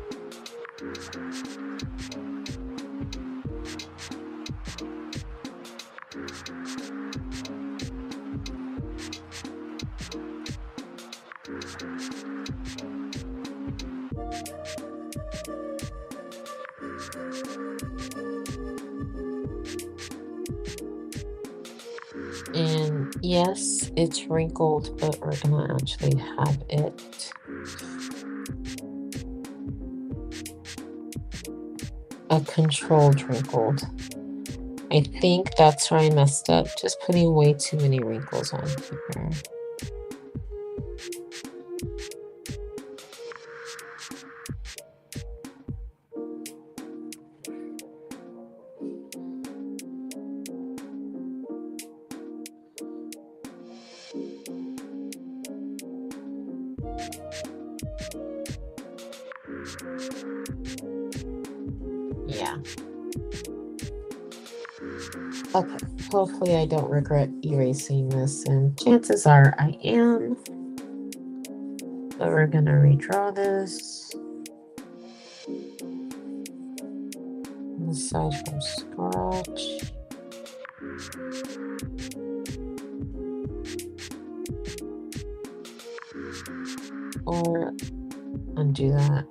A: And yes, it's wrinkled, but we're gonna actually have it a controlled wrinkled. I think that's where I messed up, just putting way too many wrinkles on here. Yeah. Okay, hopefully I don't regret erasing this, and chances are I am. But we're gonna redraw this. Aside from scratch. Or undo that.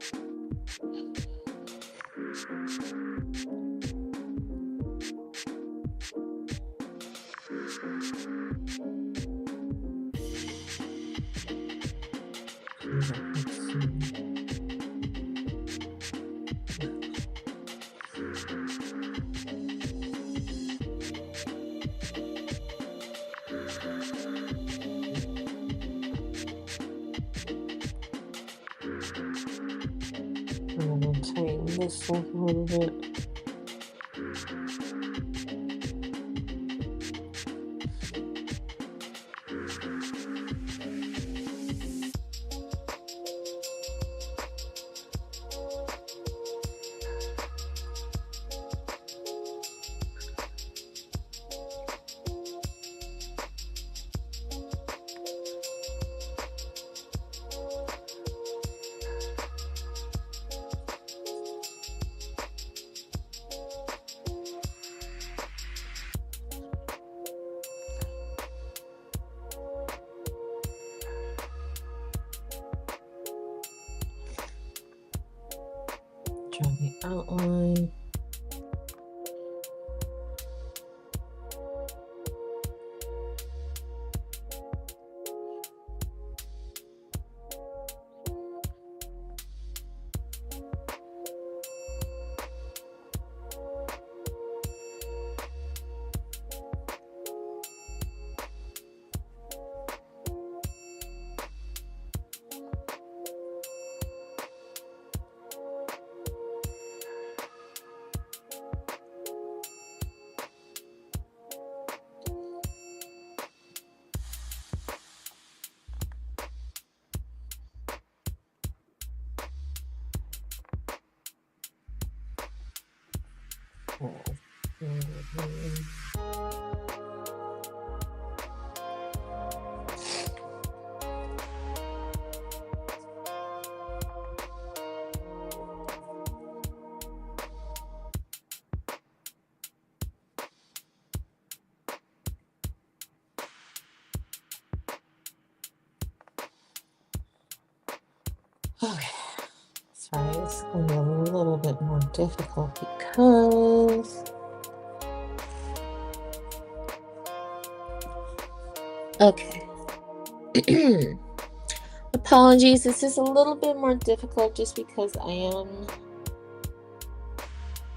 A: I'm gonna tighten this up a little bit. Draw the outline. Okay, sorry, it's going to be a little bit more difficult because okay. Apologies, this is a little bit more difficult just because I am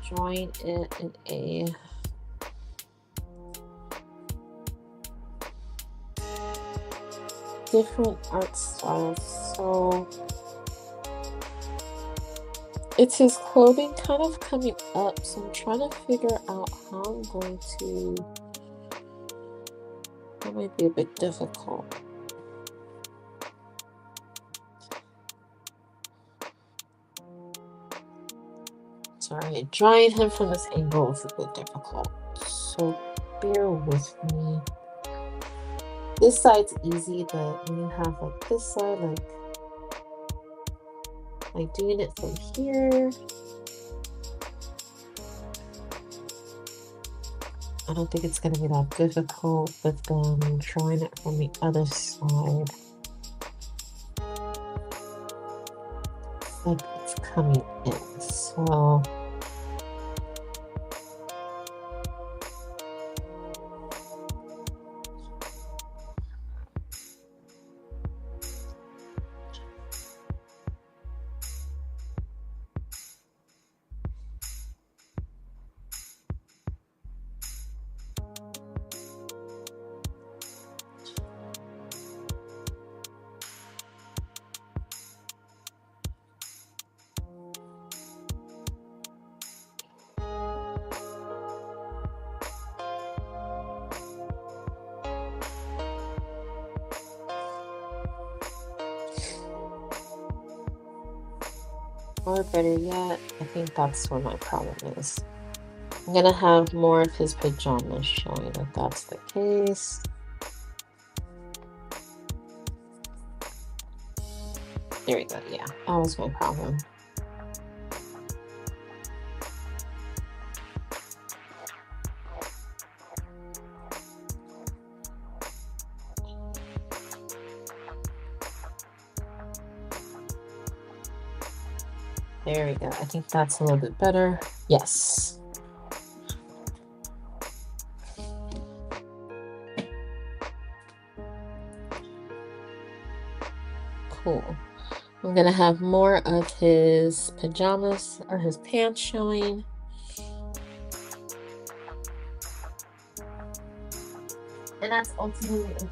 A: drawing it in a different art style. So it's his clothing kind of coming up, so I'm trying to figure out how I'm going to. That might be a bit difficult. Sorry, drawing him from this angle is a bit difficult, so bear with me. This side's easy, but when you have like this side, like doing it from here, I don't think it's going to be that difficult, but then drawing it from the other side, like it's coming in, so or better yet, I think that's where my problem is. I'm gonna have more of his pajamas showing if that's the case. There we go, yeah, that was my problem. There we go. I think that's a little bit better. Yes. Cool. I'm gonna have more of his pajamas or his pants showing. And that's ultimately it.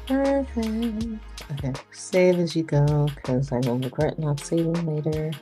A: Perfect. Okay, save as you go, because I will regret not saving later.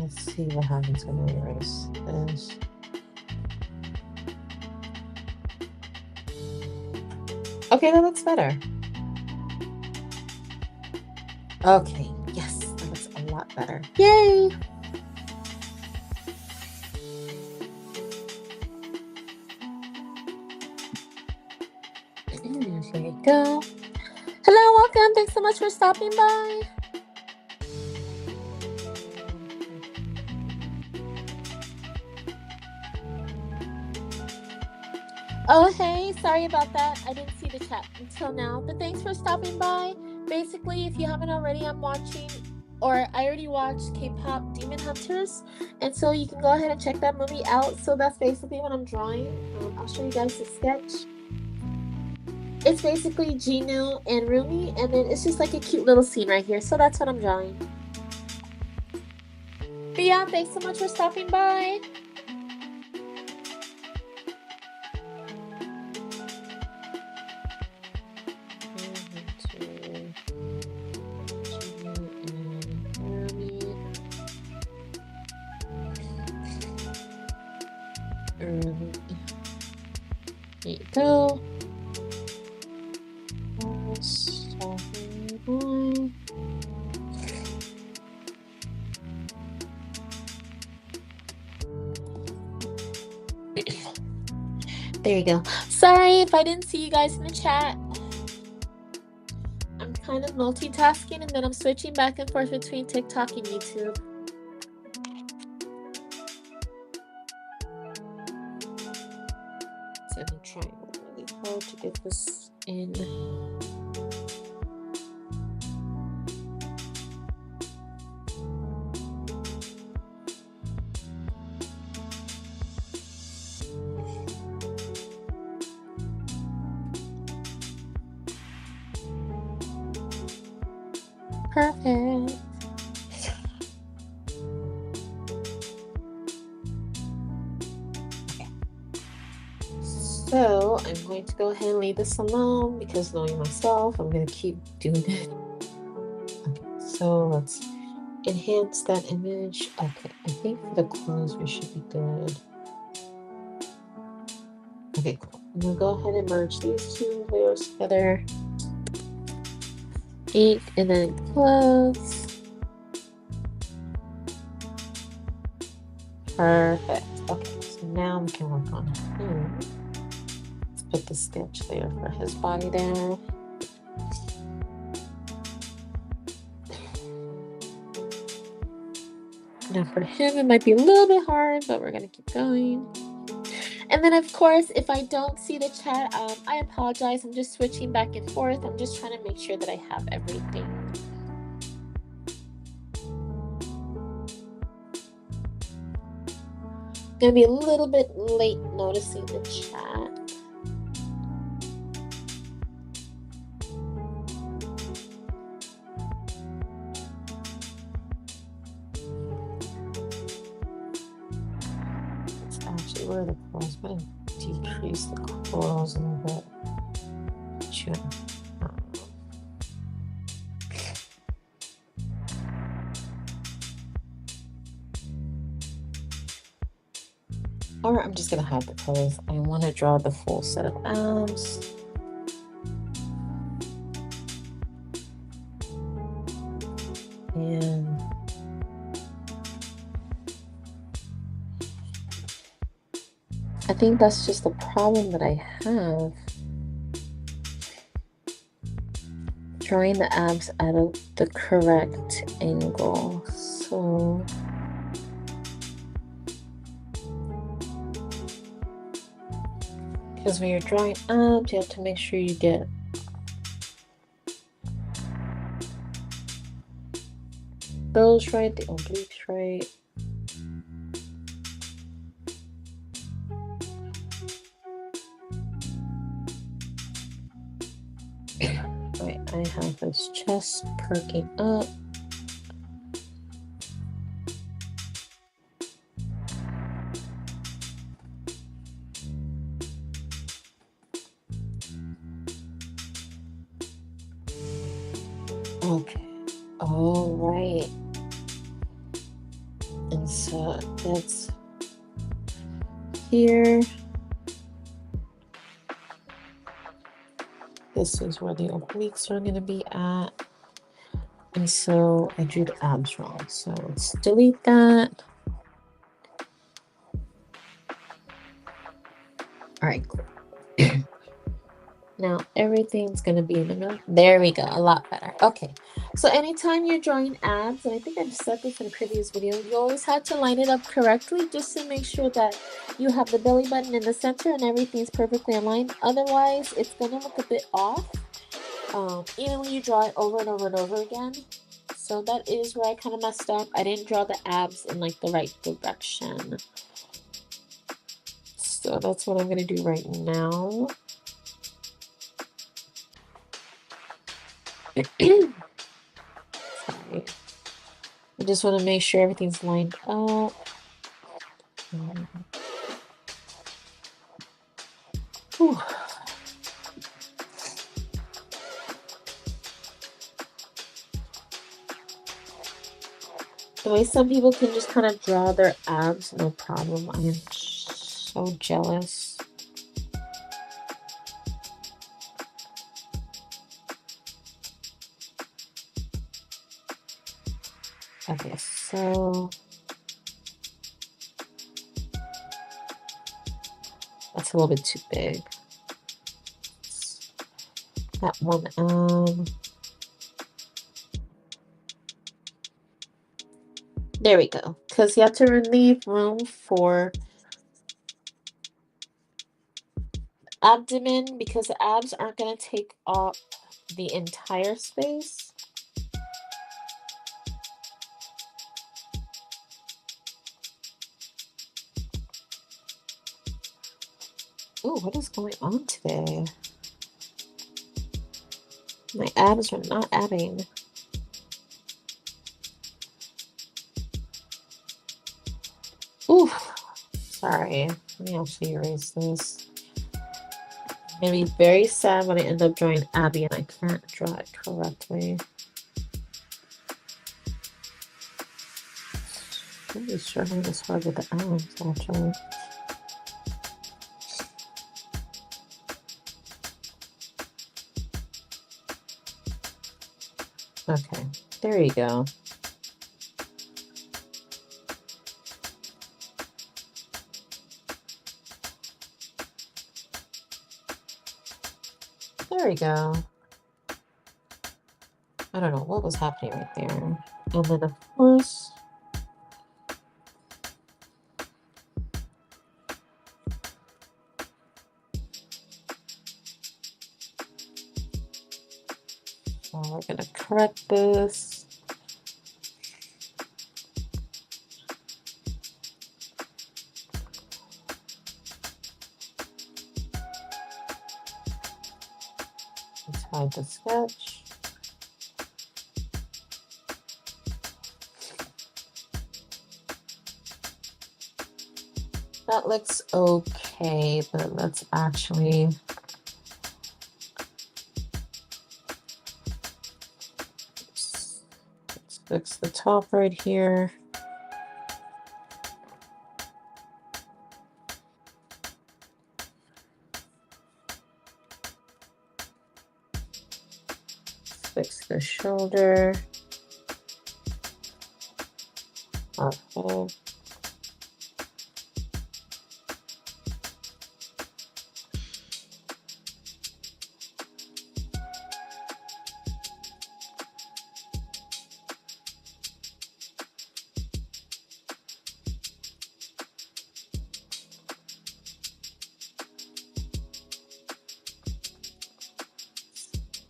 A: Let's see what happens when I erase this. Okay, that looks better. Okay, yes, that looks a lot better. Yay! There you go. Hello, welcome. Thanks so much for stopping by. Oh, hey, sorry about that. I didn't see the chat until now, but thanks for stopping by. Basically, if you haven't already, I already watched K-pop Demon Hunters, and so you can go ahead and check that movie out. So that's basically what I'm drawing. I'll show you guys the sketch. It's basically Jinu and Rumi, and then it's just like a cute little scene right here. So that's what I'm drawing. But yeah, thanks so much for stopping by. There you go. There you go. Sorry if I didn't see you guys in the chat. I'm kind of multitasking, and then I'm switching back and forth between TikTok and YouTube. So I'm trying really hard to get this in. Perfect. Okay. So I'm going to go ahead and leave this alone, because knowing myself, I'm going to keep doing it. Okay, so let's enhance that image. Okay, I think for the clothes we should be good. Okay, cool. I'm going to go ahead and merge these two layers together. Ink and then clothes. Perfect. Okay, so now we can work on him. Let's put the sketch there for his body there. Now for him, it might be a little bit hard, but we're gonna keep going. And then, of course, if I don't see the chat, I apologize. I'm just switching back and forth. I'm just trying to make sure that I have everything. Gonna be a little bit late noticing the chat. It's actually where the clothes, I'm gonna decrease the clothes a little bit. Sure. Or I'm just gonna hide the colors. I want to draw the full set of arms. man. I think that's just the problem that I have. Drawing the abs at the correct angle. So because when you're drawing abs, you have to make sure you get those right, the obliques right. Right, I have this chest perking up. Okay, all right. And so that's here. This is where the obliques are going to be at. And so I drew the abs wrong. So let's delete that. All right, cool. Now everything's going to be in the middle. There we go. A lot better. Okay. So anytime you're drawing abs, and I think I've said this in a previous video, you always have to line it up correctly just to make sure that you have the belly button in the center and everything's perfectly aligned. Otherwise, it's going to look a bit off. Even when you draw it over and over and over again. So that is where I kind of messed up. I didn't draw the abs in like the right direction. So that's what I'm going to do right now. Sorry. I just want to make sure everything's lined up. Whew. The way some people can just kind of draw their abs, no problem. I am so jealous. Okay, so that's a little bit too big. That one, there we go. Because you have to leave room for abdomen because the abs aren't going to take up the entire space. Ooh, what is going on today? My abs are not adding. Ooh, sorry. Let me actually erase this. I'm going to be very sad when I end up drawing Abby and I can't draw it correctly. I'm really struggling this hard with the abs, actually. Okay, there you go. There we go. I don't know what was happening right there. And then, of course, so we're going to correct this. Let's hide the sketch. That looks okay, but let's actually let's fix the top right here. Fix the shoulder. Okay.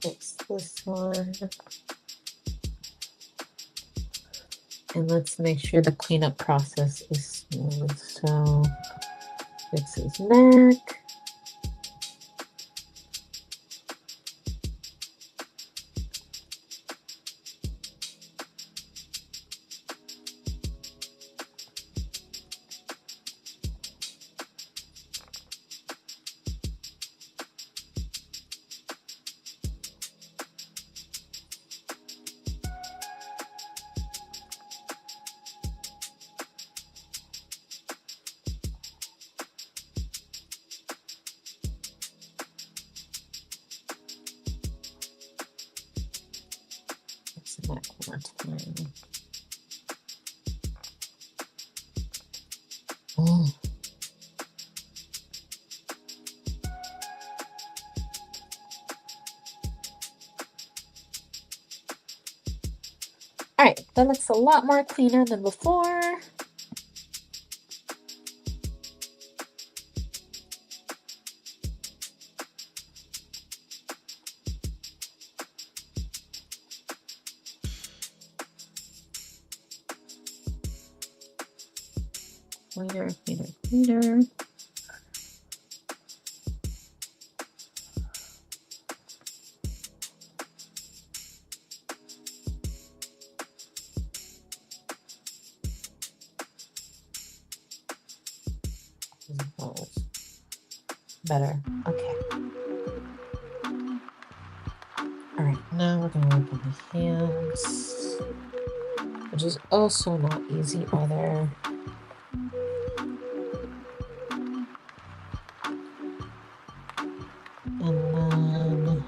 A: Fix this one. And let's make sure the cleanup process is smooth. So fix his neck. Fix the neck one more time. Oh. All right, that looks a lot more cleaner than before. Cleaner, cleaner, cleaner. Better. Okay. All right, now we're gonna work on the hands, which is also not easy either. And then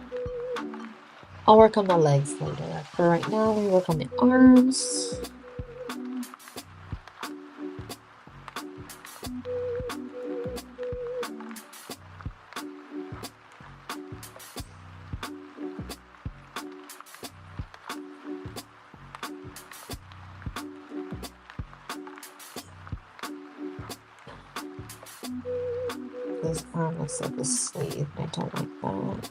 A: I'll work on the legs later. For right now, we work on the arms. This arm looks like a sleeve. I don't like that.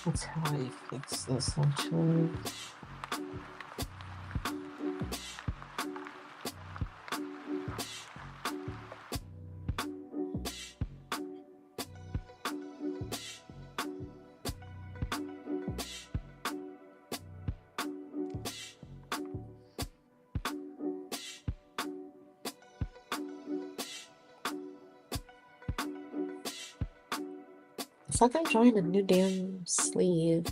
A: That's how I fix this actually. It's like I'm drawing a new damn sleeve.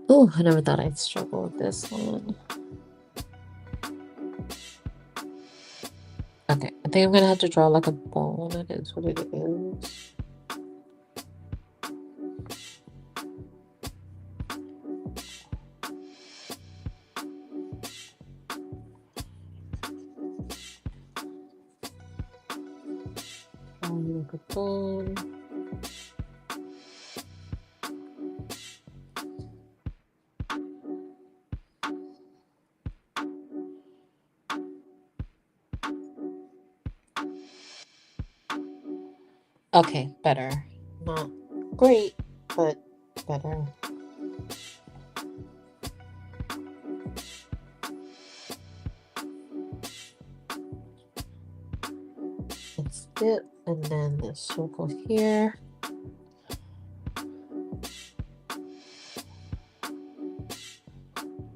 A: Oh, I never thought I'd struggle with this one. Okay, I think I'm gonna have to draw like a bone. It is what it is. Drawing like a bone. Okay, better. Not great, but better. it, and then the circle here.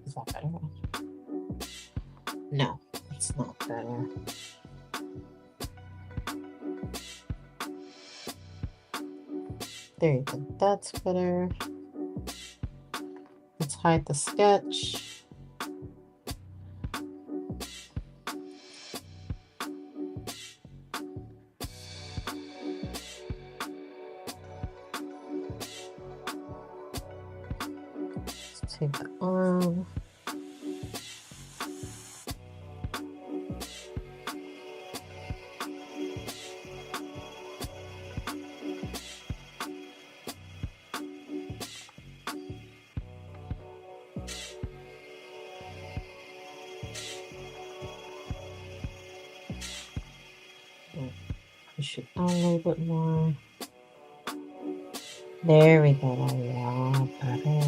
A: Is that better? No, it's not better. There you go. That's better. Let's hide the sketch. Let's take the arm. Push it out a little bit more. There we go. Wow, better.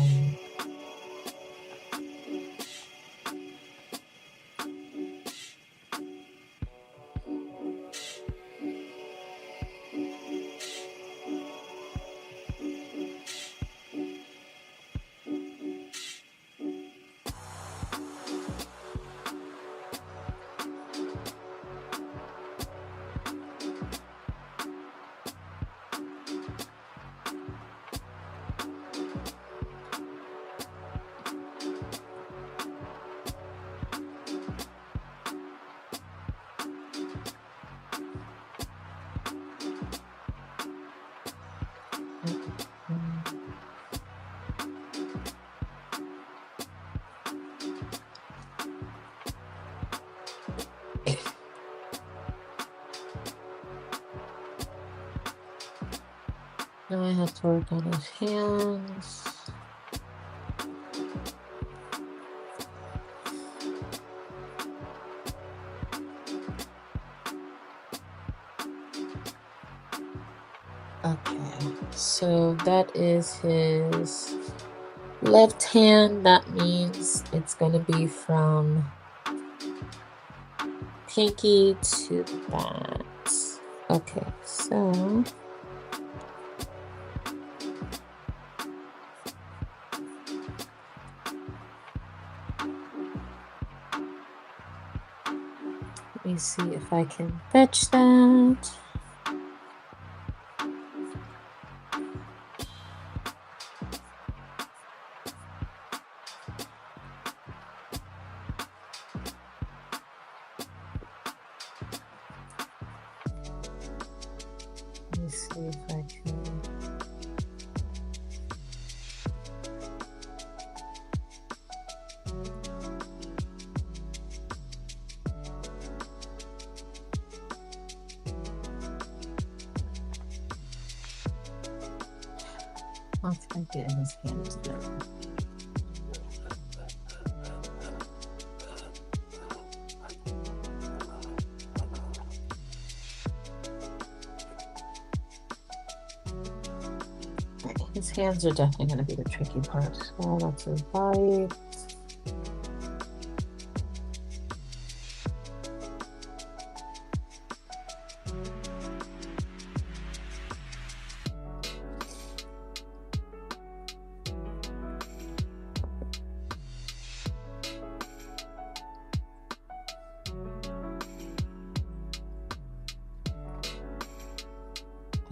A: Now I have to work on his hands. Okay, so that is his left hand. That means it's going to be from pinky to that. Okay, so let me see if I can fetch that. Let me see if I can. I'll try to get in his hands now. His hands are definitely going to be the tricky part. So that's his body.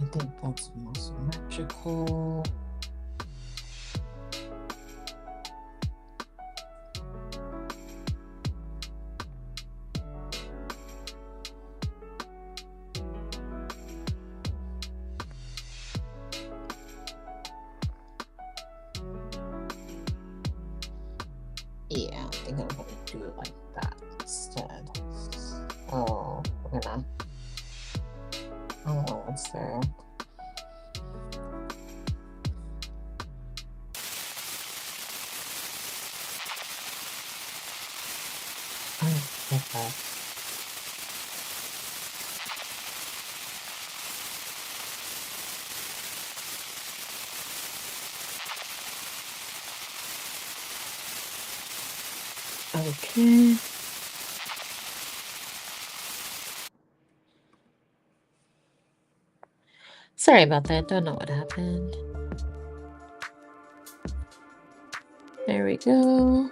A: I think that's more symmetrical. Yeah, I think I'm gonna do it like that instead. Oh, we're gonna. Oh, what's there? Oh, okay. Okay. Sorry about that. Don't know what happened. There we go.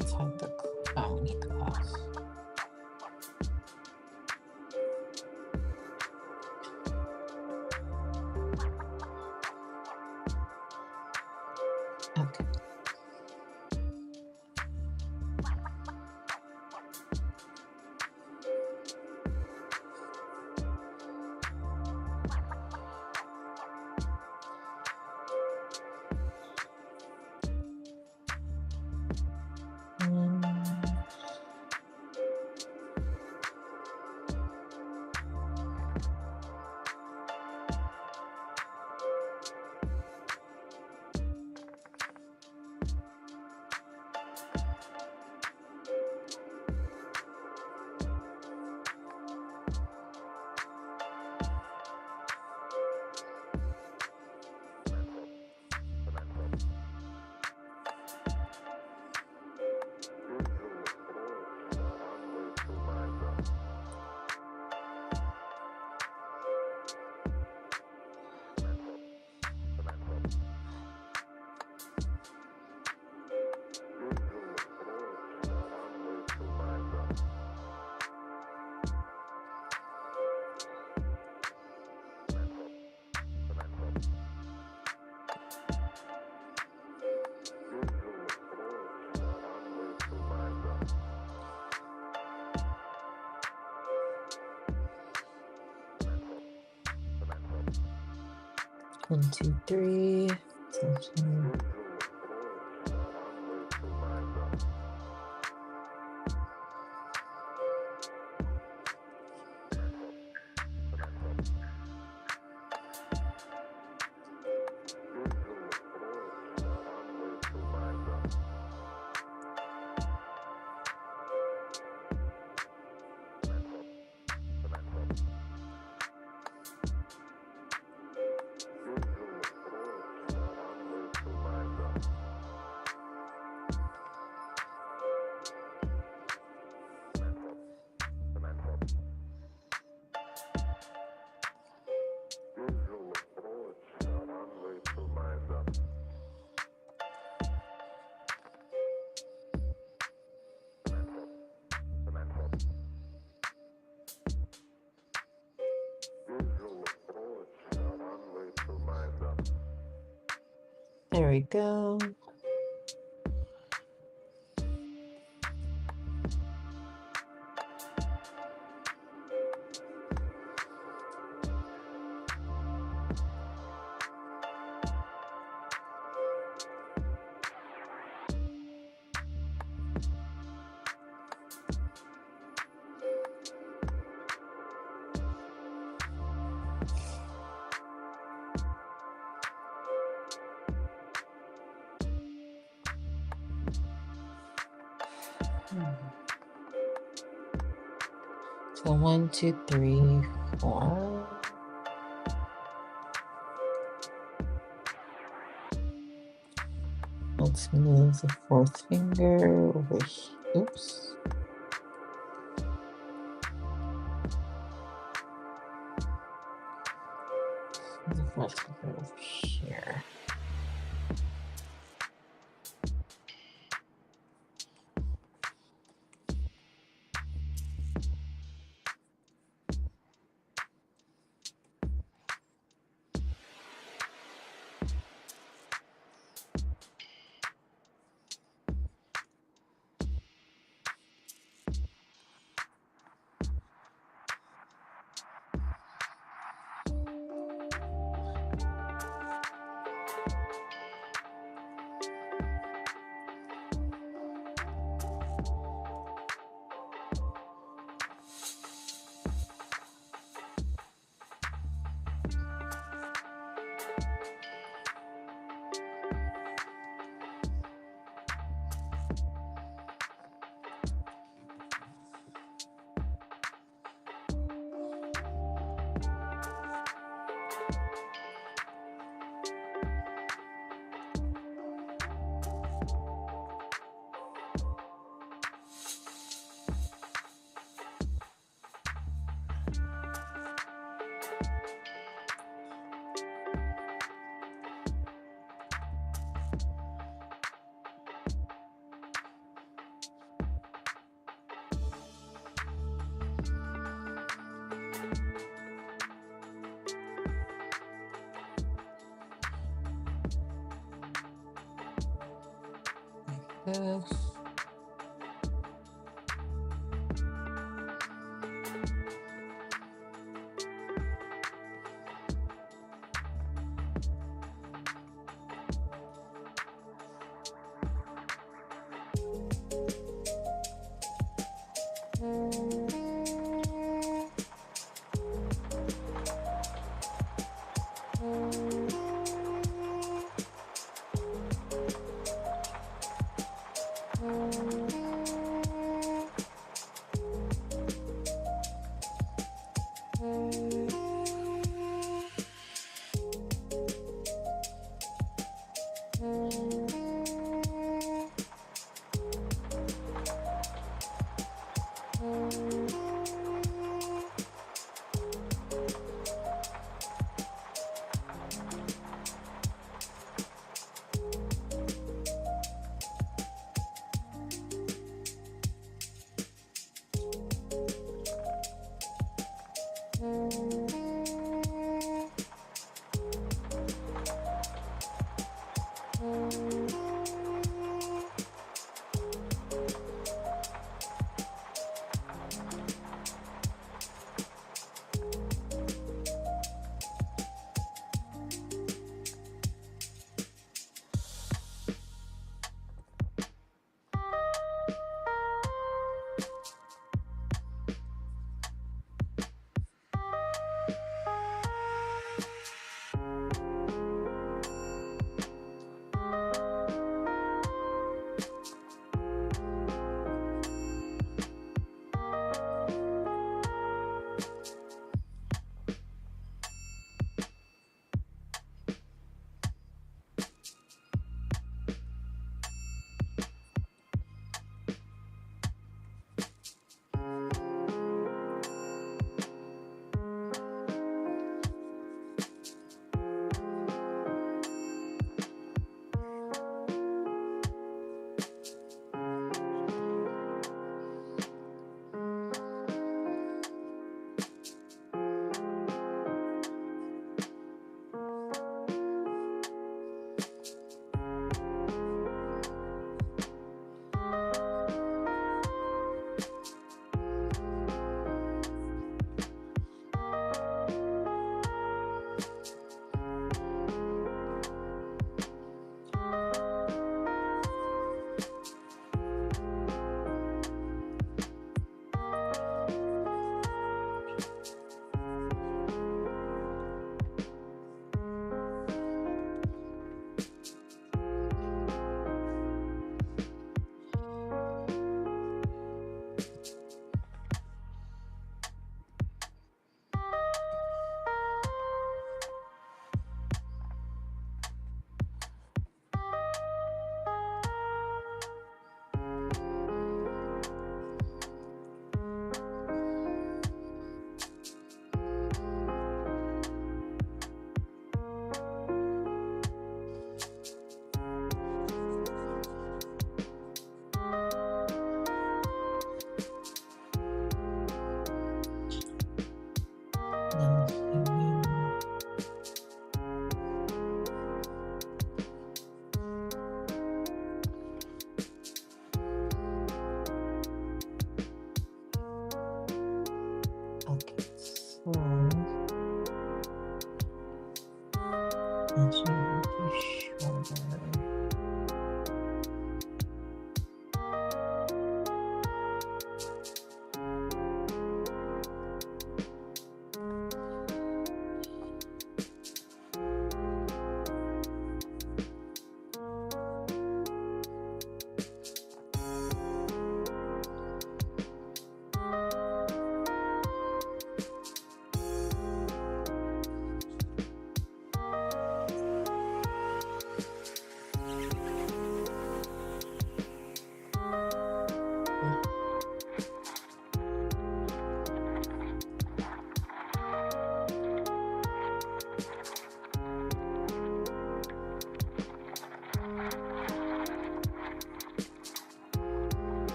A: Let's hide the. Oh, we need the class. Okay. One, two, three. There we go. So 1, 2, 3, 4. Let's move the fourth finger over here. Oops. The fourth finger over here.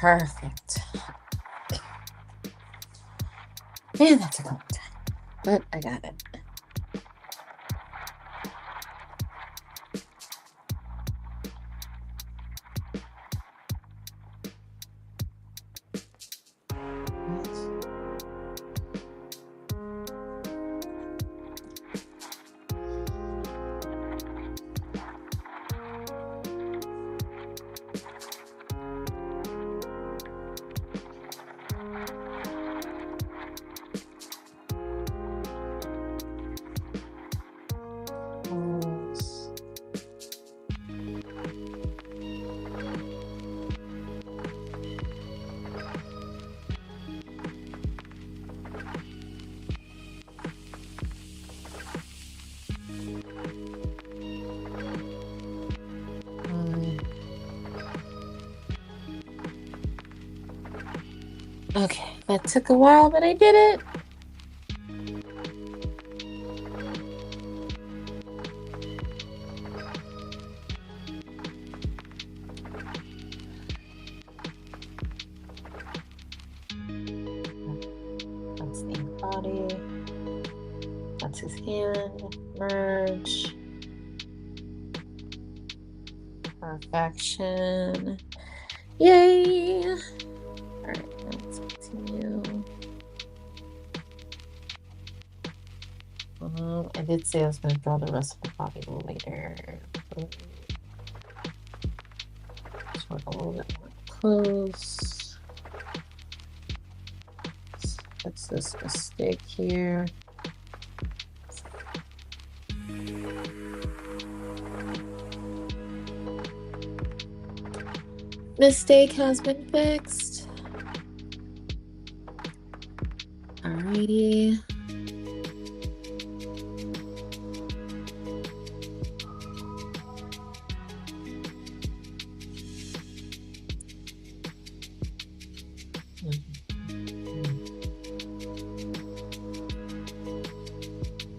A: Perfect. Man, that's a long time, but I got it. Okay, that took a while, but I did it. That's the body. That's his hand. Merge. Perfection. Yay! Alright, let's continue. I did say I was going to draw the rest of the body later. Let's work a little bit more close. Fix this mistake here. Mistake has been fixed. Alrighty.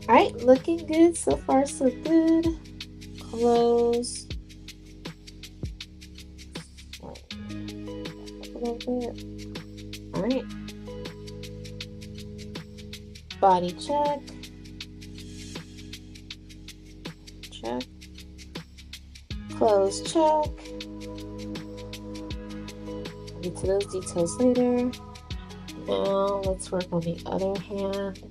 A: Alright, looking good. So far, so good. Close. A little bit. Alright. Body check. Check. Close check. I'll get to those details later. Now let's work on the other hand.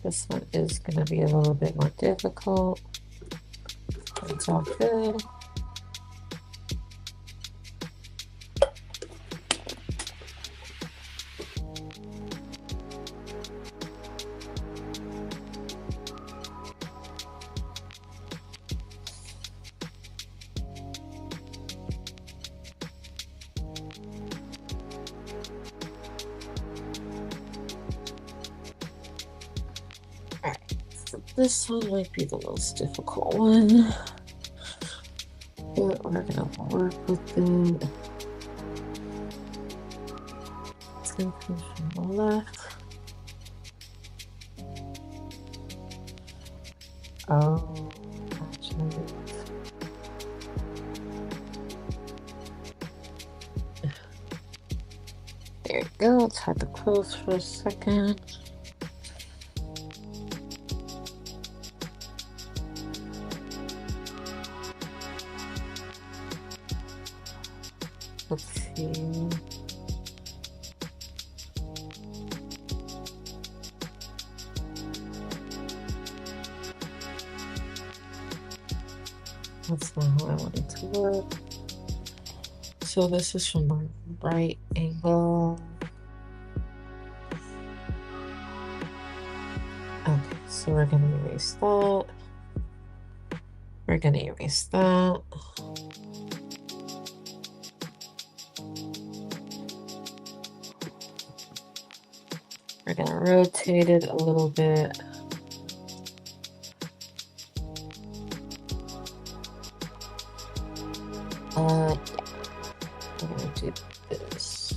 A: This one is going to be a little bit more difficult. It's all good. This one might be the most difficult one, but we're gonna work with it. It's gonna come from the left. Oh, actually. There you go. Let's hide the clothes for a second. Let's see. That's not how I want it to look. So this is from the right angle. Okay, so we're gonna erase that. We're gonna erase that. We're gonna rotate it a little bit. Yeah. We're gonna do this.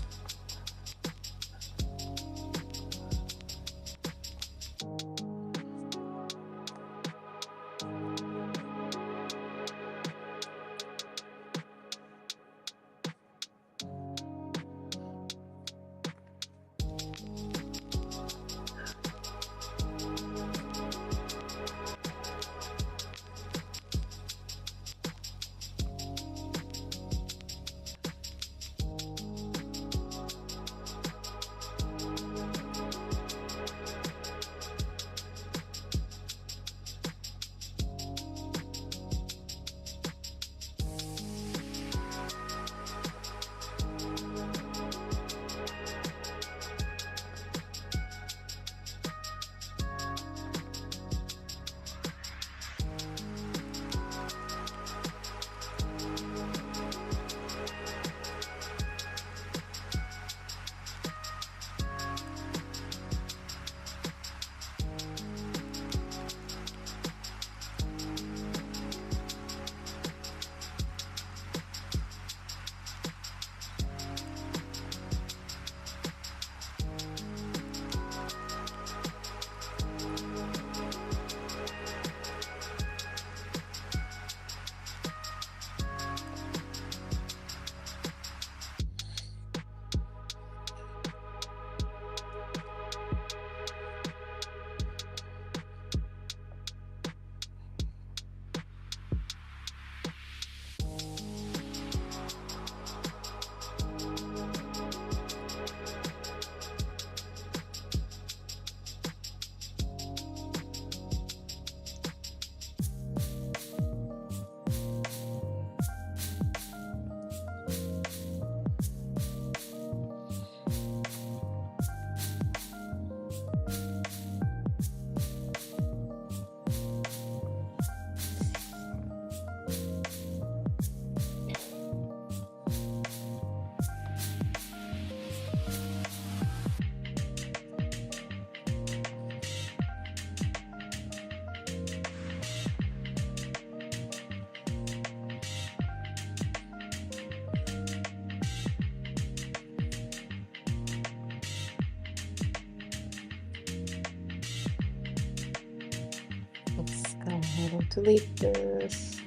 A: gonna delete this.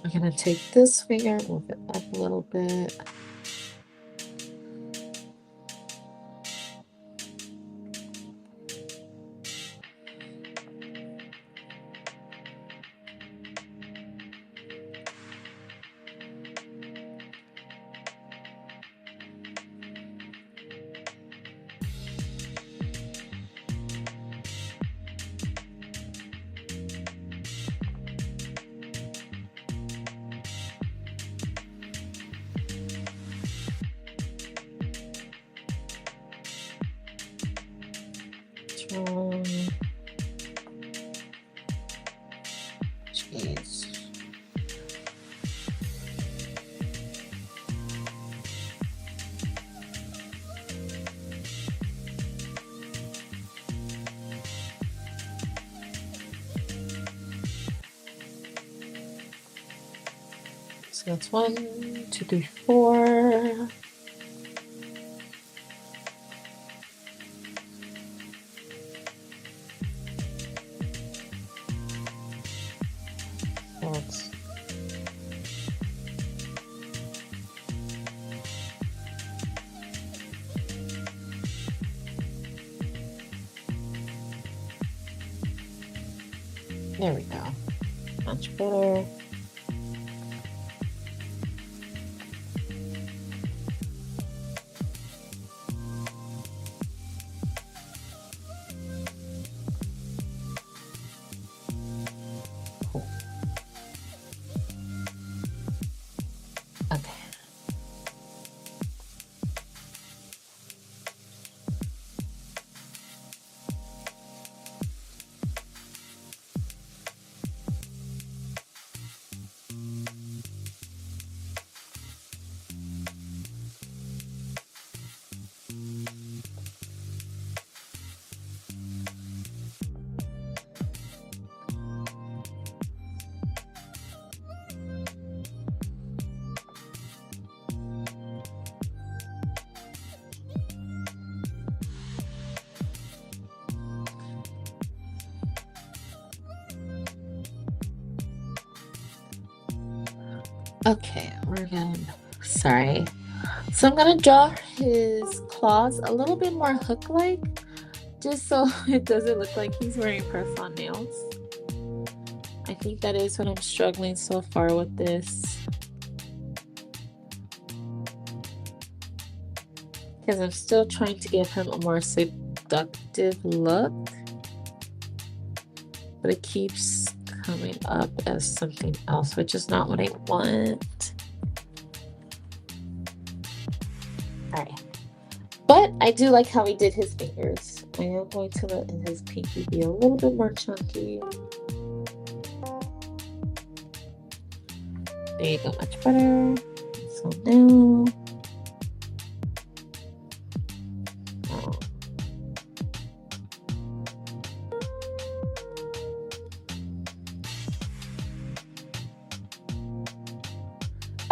A: I'm gonna take this finger, move it up a little bit. Jeez. So that's 1, 2, 3, 4. That's there we go. Much better. Cool. Okay. Okay, we're gonna, sorry. So I'm gonna draw his claws a little bit more hook-like, just so it doesn't look like he's wearing press-on nails. I think that is what I'm struggling so far with this. Because I'm still trying to give him a more seductive look. But it keeps coming up as something else, which is not what I want. Alright. But I do like how he did his fingers. I am going to let his pinky be a little bit more chunky. There you go, much better. So now,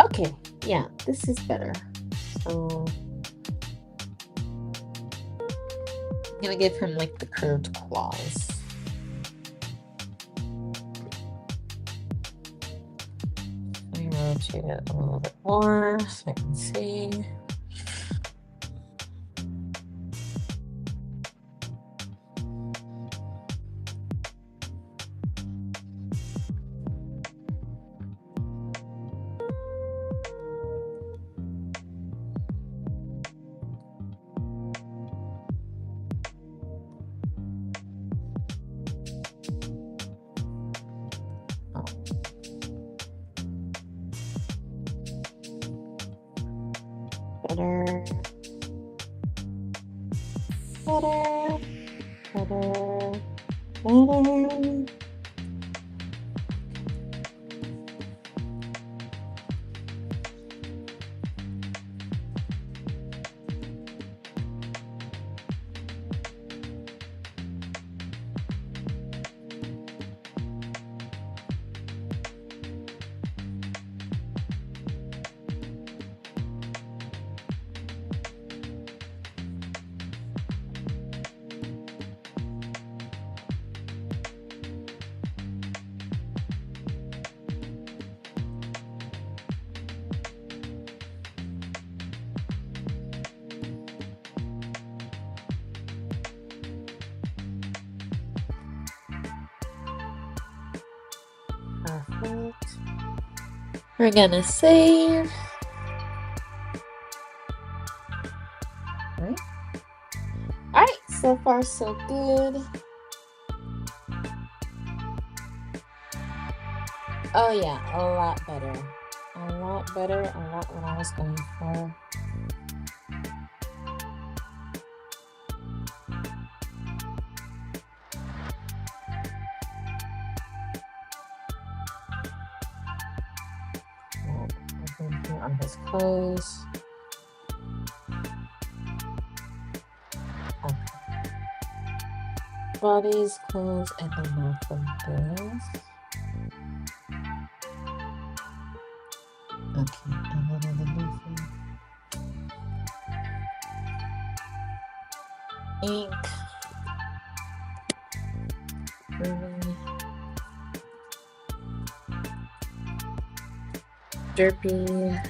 A: okay, yeah, this is better. So I'm gonna give him like the curved claws. Let me rotate it a little bit more so I can see. Better. Better. Better. Better. We're gonna save. Alright, so far so good. Oh yeah, a lot better. A lot better, a lot what I was going for. On his clothes. Okay. Bodies, clothes, and the mouth of this. Okay, and then underneath ink. Really derpy.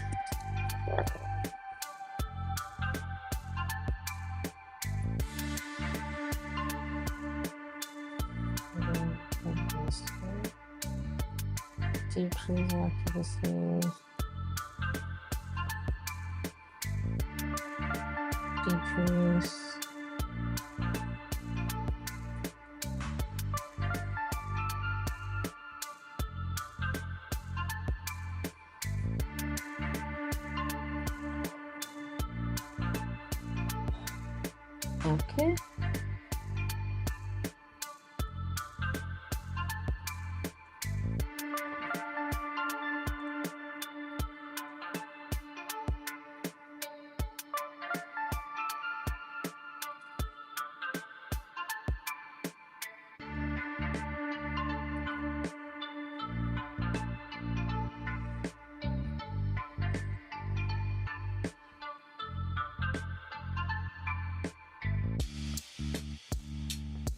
A: Decrease accuracy. Decrease. Okay.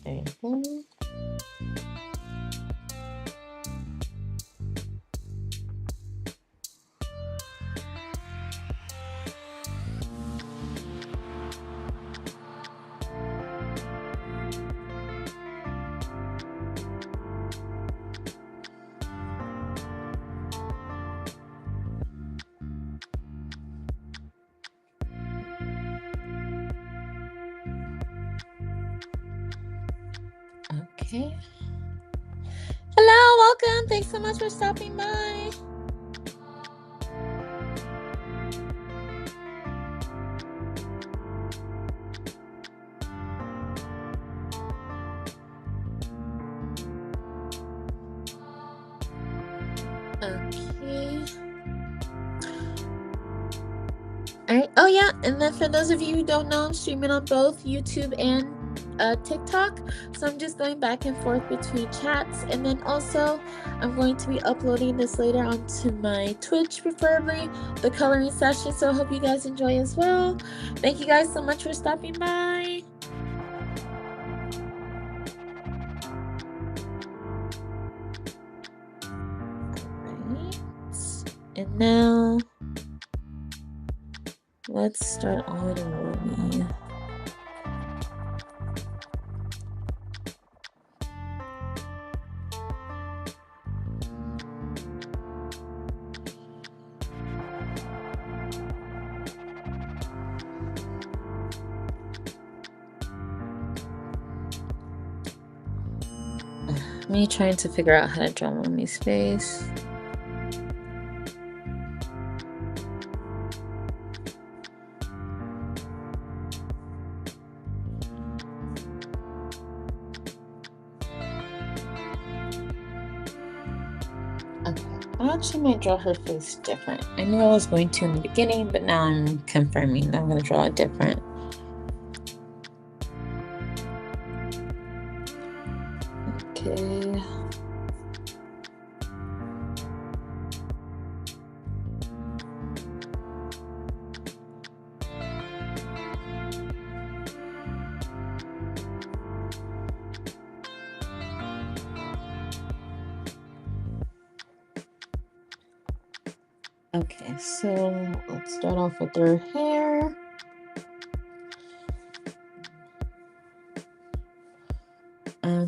A: There you go. Okay. Hello, welcome. Thanks so much for stopping by. Okay. Alright. Oh yeah, and then for those of you who don't know, I'm streaming on both YouTube and TikTok. So I'm just going back and forth between chats, and then also I'm going to be uploading this later onto my Twitch, preferably the coloring session. So I hope you guys enjoy as well. Thank you guys so much for stopping by. Alright. And now let's start auto-rolling. Me trying to figure out how to draw Mommy's face. Okay, I actually might draw her face different. I knew I was going to in the beginning, but now I'm confirming that I'm going to draw it different. Okay. Okay, so let's start off with her hair.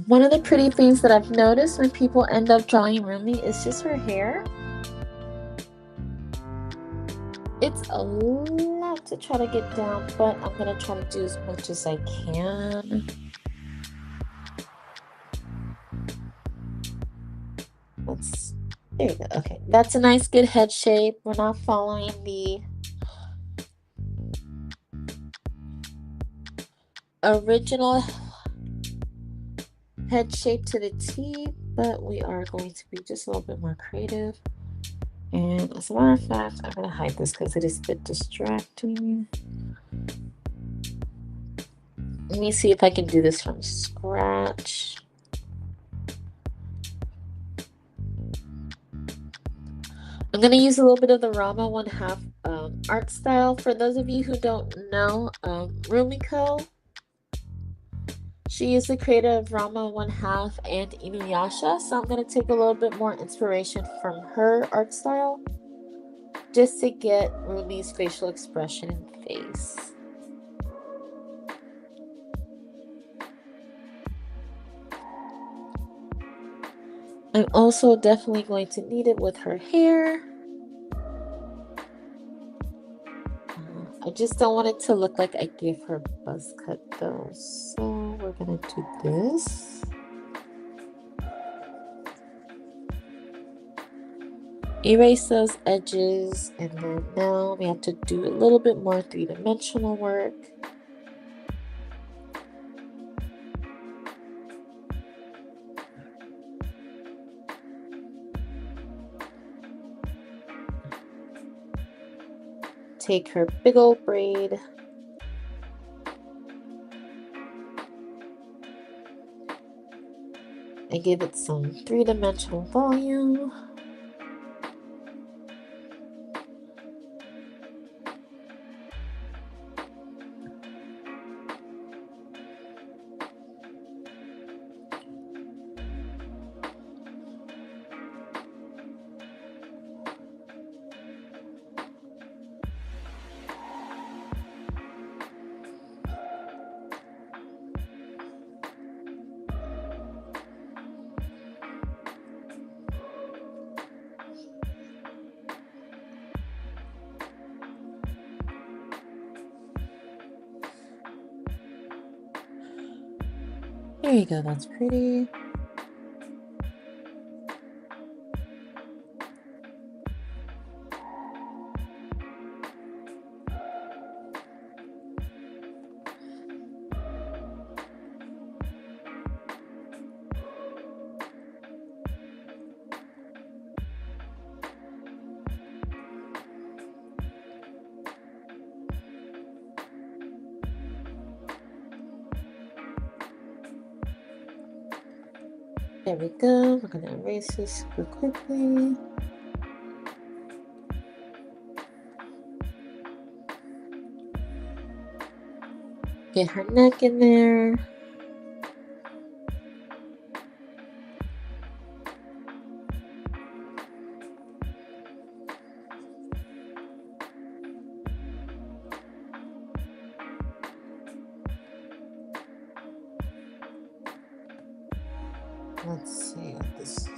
A: One of the pretty things that I've noticed when people end up drawing Rumi is just her hair. It's a lot to try to get down, but I'm going to try to do as much as I can. There you go. Okay, that's a nice good head shape. We're not following the original head shape to the T, but we are going to be just a little bit more creative. And as a matter of fact, I'm going to hide this because it is a bit distracting. Let me see if I can do this from scratch. I'm going to use a little bit of the Rama 1/2 art style. For those of you who don't know, Rumiko, she is the creator of Rama 1/2 and Inuyasha, so I'm going to take a little bit more inspiration from her art style just to get Rumi's facial expression and face. I'm also definitely going to need it with her hair. I just don't want it to look like I gave her a buzz cut though, so we're gonna do this. Erase those edges, and then now we have to do a little bit more three-dimensional work. Take her big old braid. And give it some three-dimensional volume. There you go, that's pretty. There we go. We're going to erase this super quickly. Get her neck in there. Let's see what this.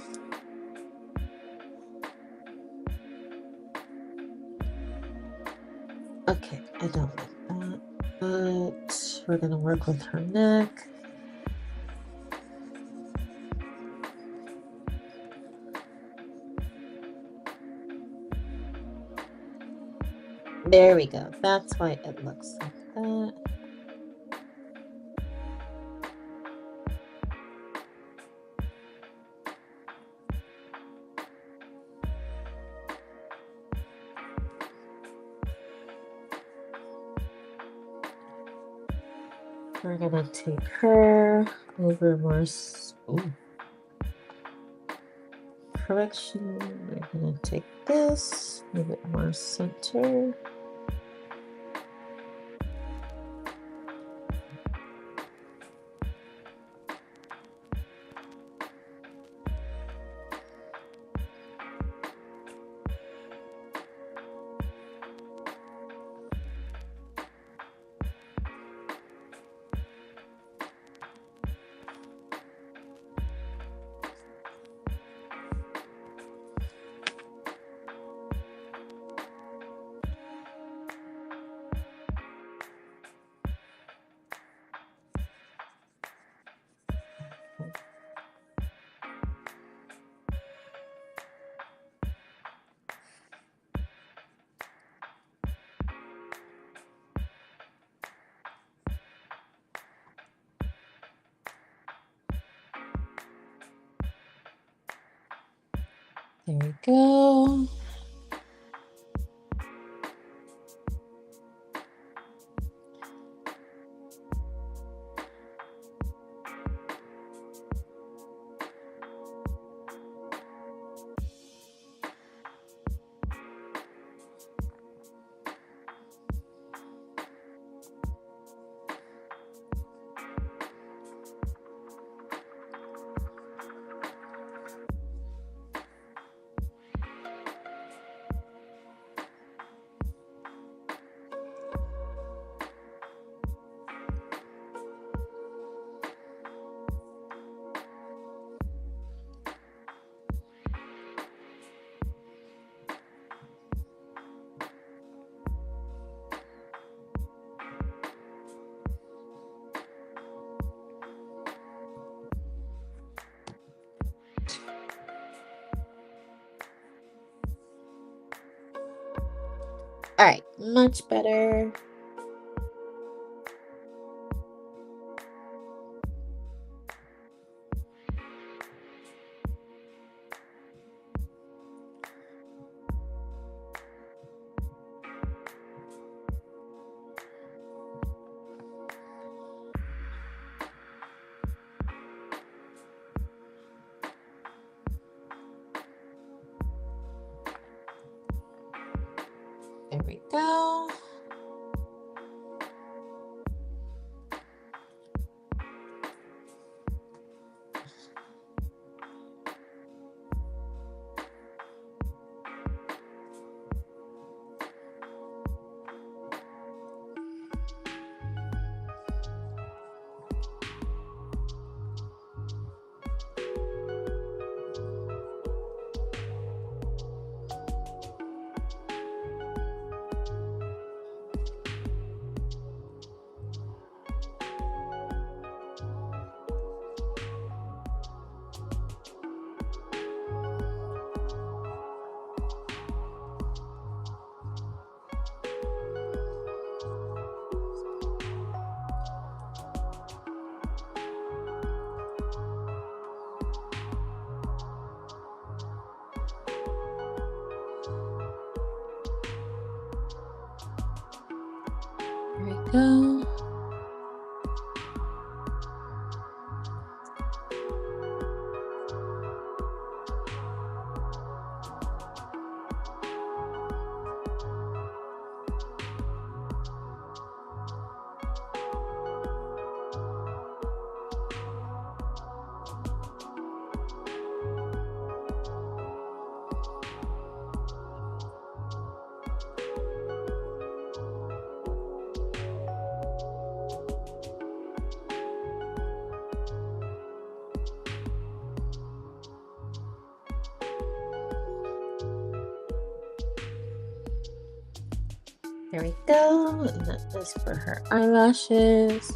A: Okay, I don't like that, but we're gonna work with her neck. There we go. That's why it looks like that. We're gonna take her over more. Correction. We're gonna take this, move it more center. There we go. All right, much better. There we go. There we go. There we go. And that is for her eyelashes.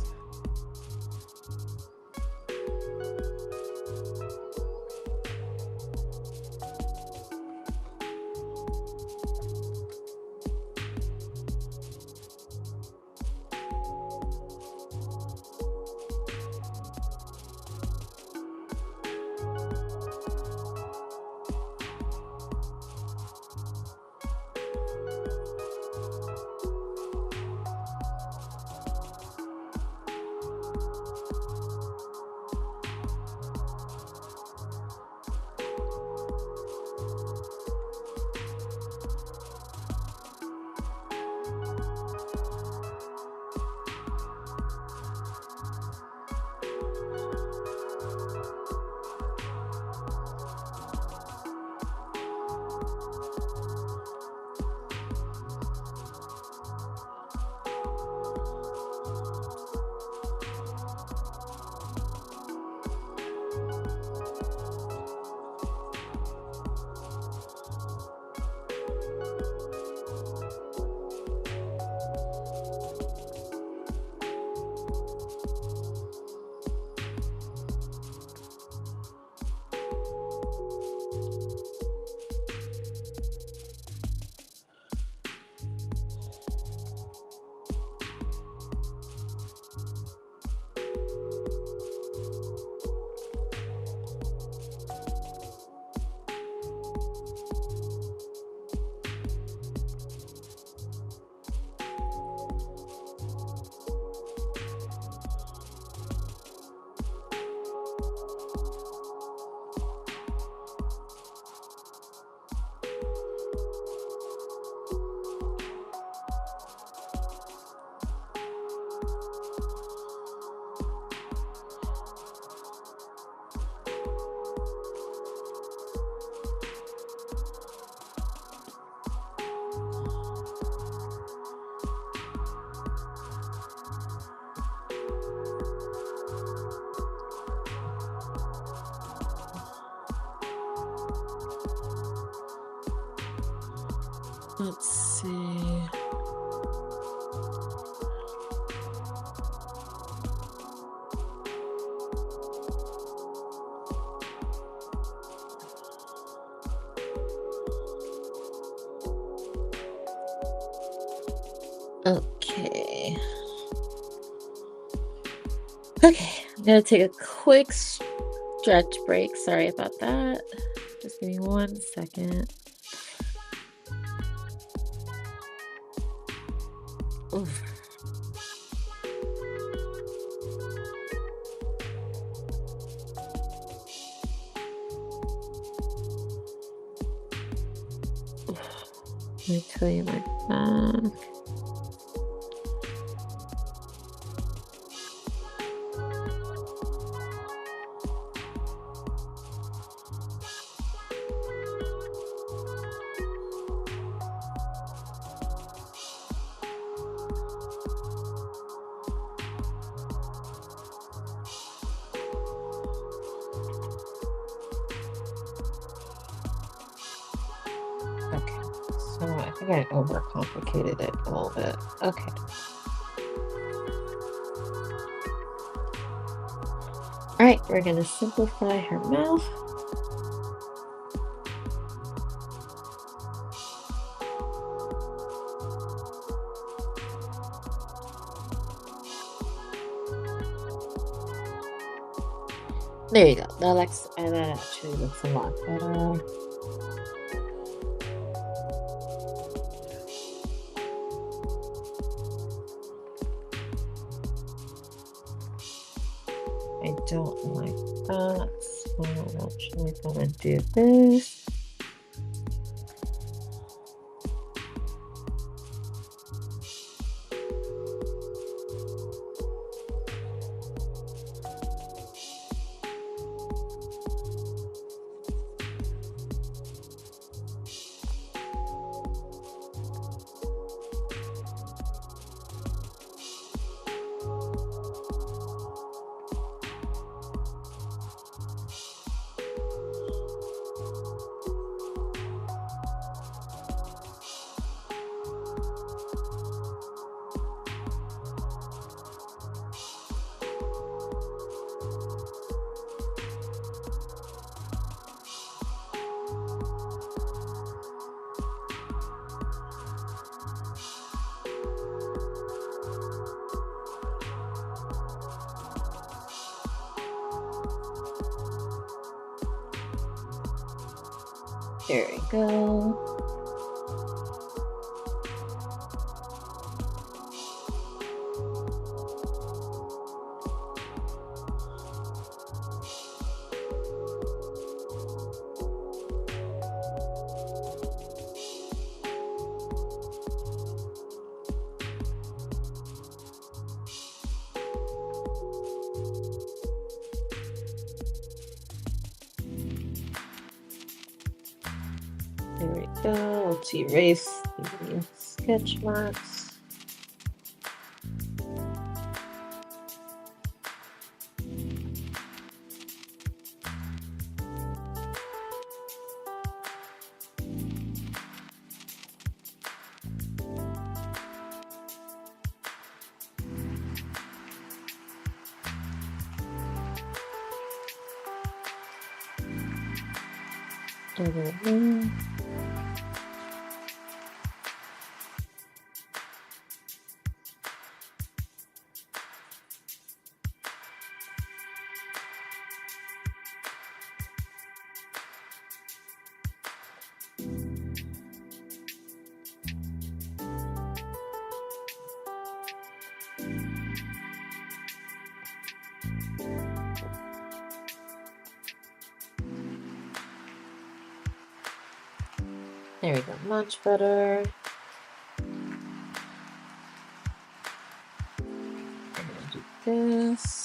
A: Let's see. Okay. Okay, I'm gonna take a quick stretch break. Sorry about that. Just give me 1 second. Oof. Let me tell you my back. Okay, so I think I overcomplicated it a little bit. Okay. All right, we're gonna simplify her mouth. There you go. That actually looks a lot better. I don't like that, so I'm actually gonna do this. There we go. There we go. Let's erase the sketch marks. There we go, much better. I'm gonna do this.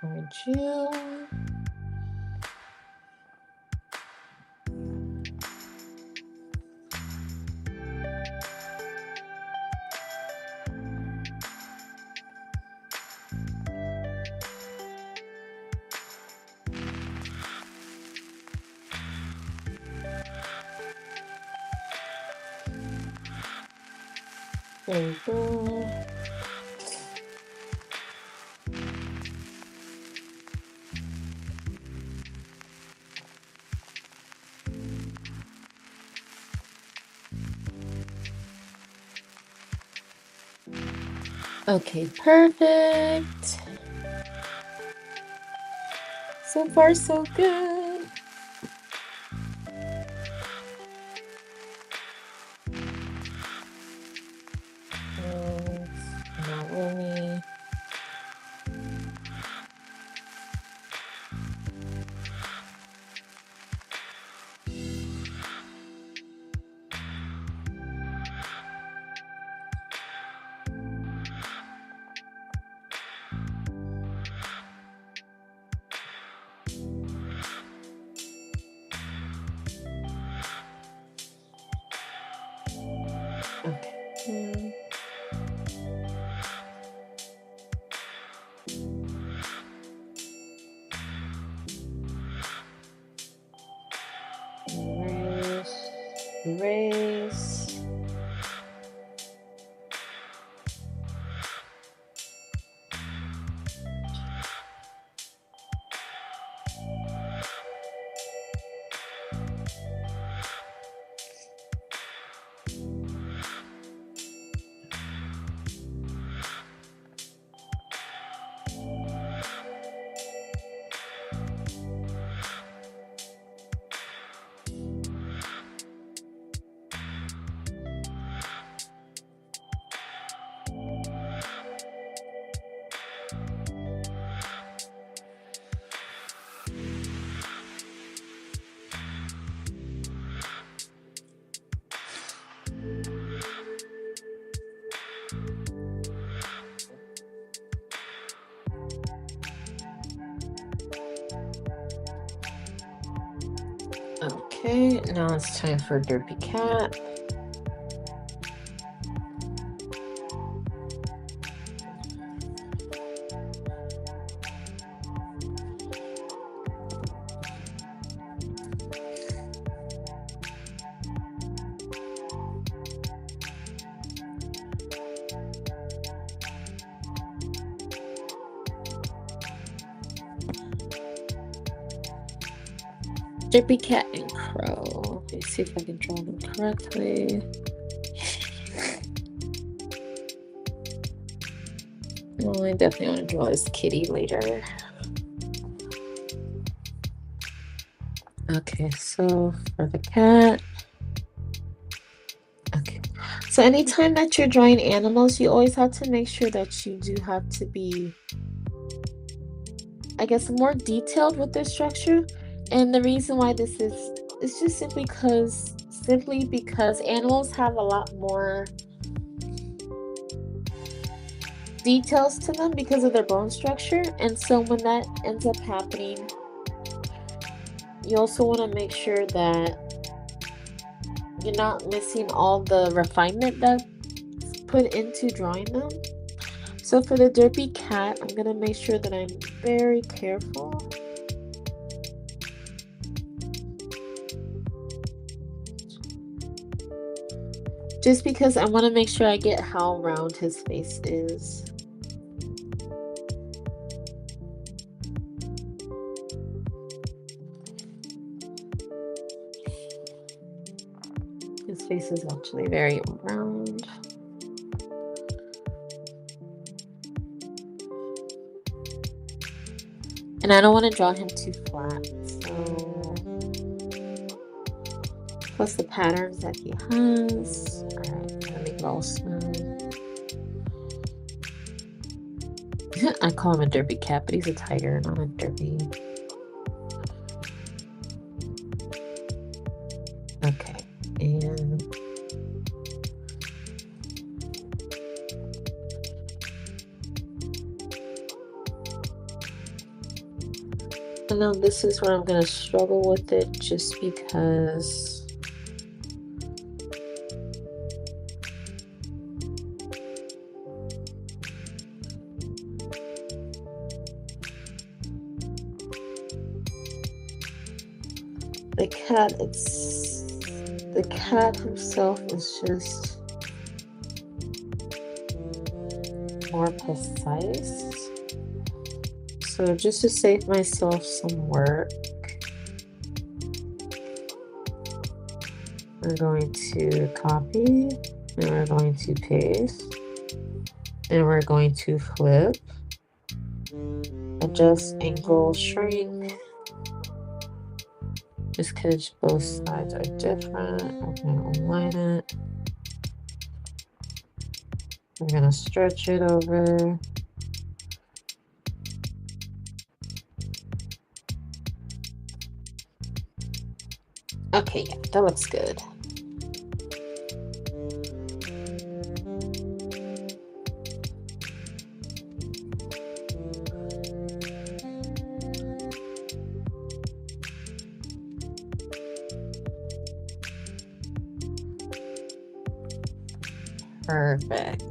A: Orange you. There you go. Okay, perfect. So far, so good. Not really. Okay. Erase. Okay, now it's time for Derpy Cat. Derpy Cat and Crow. Let me see if I can draw them correctly. Well, I definitely want to draw this kitty later. Okay, so for the cat. Okay, so anytime that you're drawing animals, you always have to make sure that you do have to be, I guess, more detailed with the structure. And the reason why this is just simply because animals have a lot more details to them because of their bone structure. And so when that ends up happening, you also want to make sure that you're not missing all the refinement that's put into drawing them. So for the Derpy Cat, I'm going to make sure that I'm very careful. Just because I want to make sure I get how round his face is. His face is actually very round. And I don't want to draw him too flat. So, plus the patterns that he has. Alright, I'm gonna make it all smooth. I call him a Derpy Cat, but he's a tiger, not a Derpy. Okay, and I know this is where I'm gonna struggle with it just because the cat himself is just more precise. So just to save myself some work, we're going to copy, and we're going to paste, and we're going to flip, adjust angle, shrink, just because both sides are different. I'm going to align it. I'm going to stretch it over. Okay, yeah, that looks good. Perfect.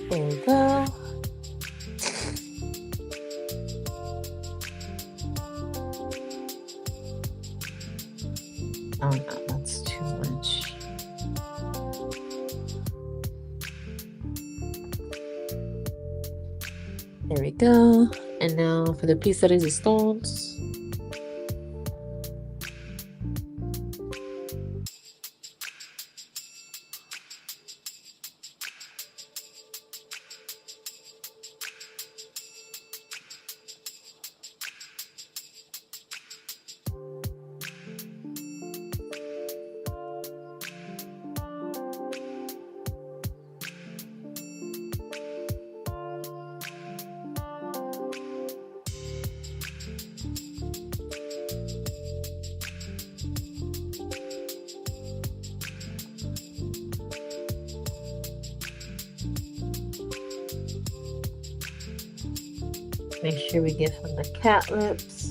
A: There we go. Oh no, that's too much. There we go. And now for the piece de resistance. Make sure we give him the cat lips.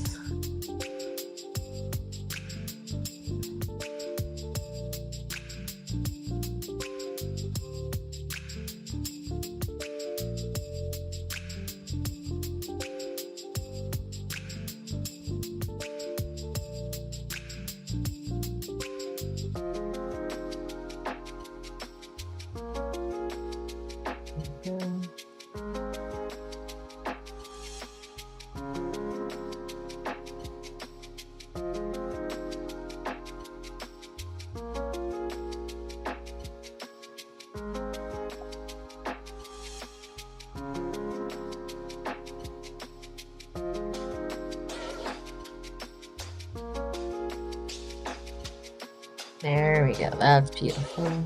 A: There we go. That's beautiful.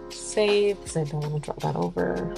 A: Save, because I don't want to drop that over.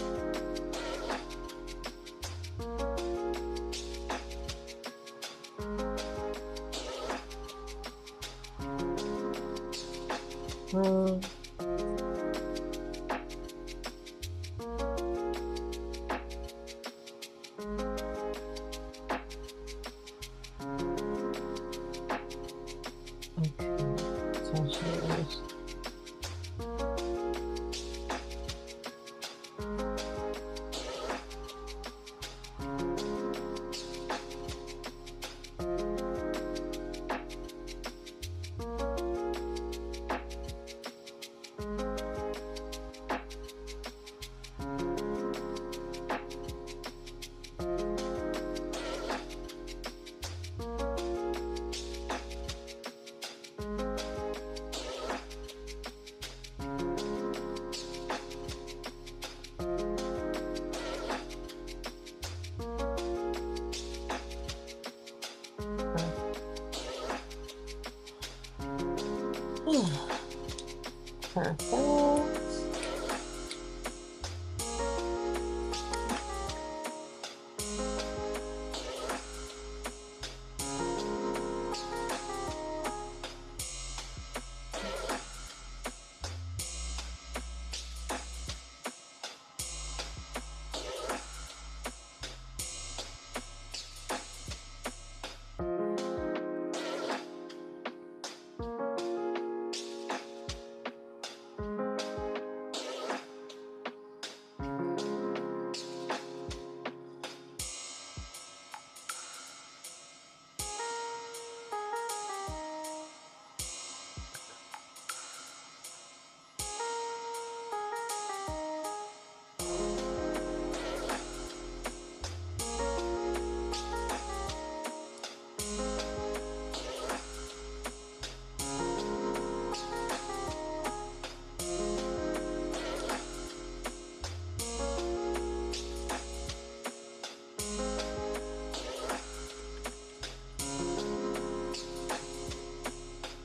A: Perfect.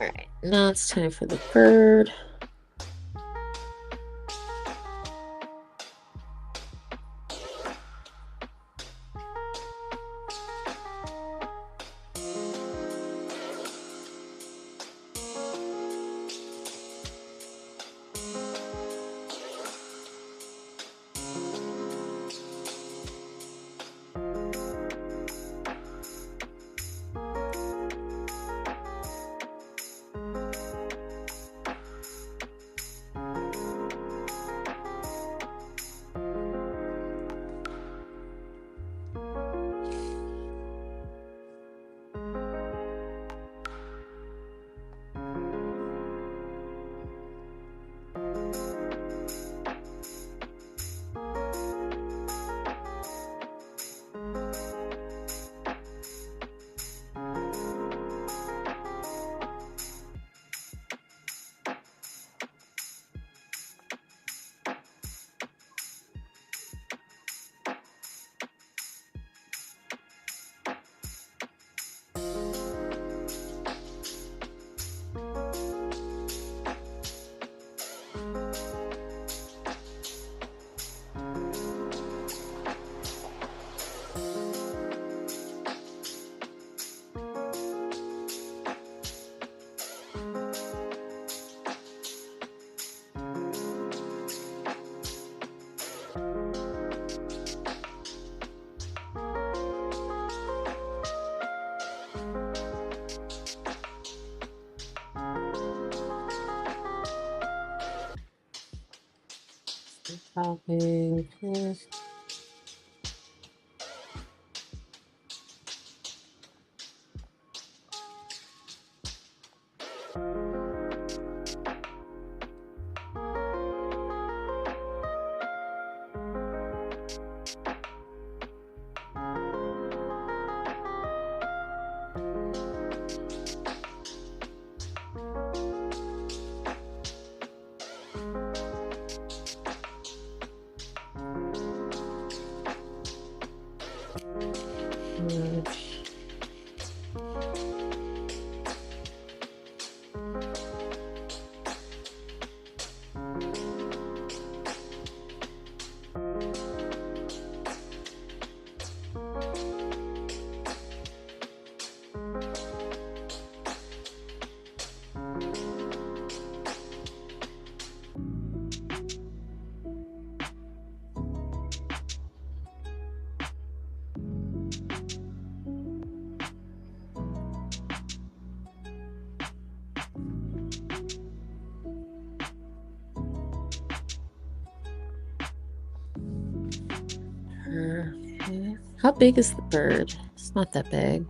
A: All right, now it's time for the bird. Copy this. Okay. How big is the bird? It's not that big.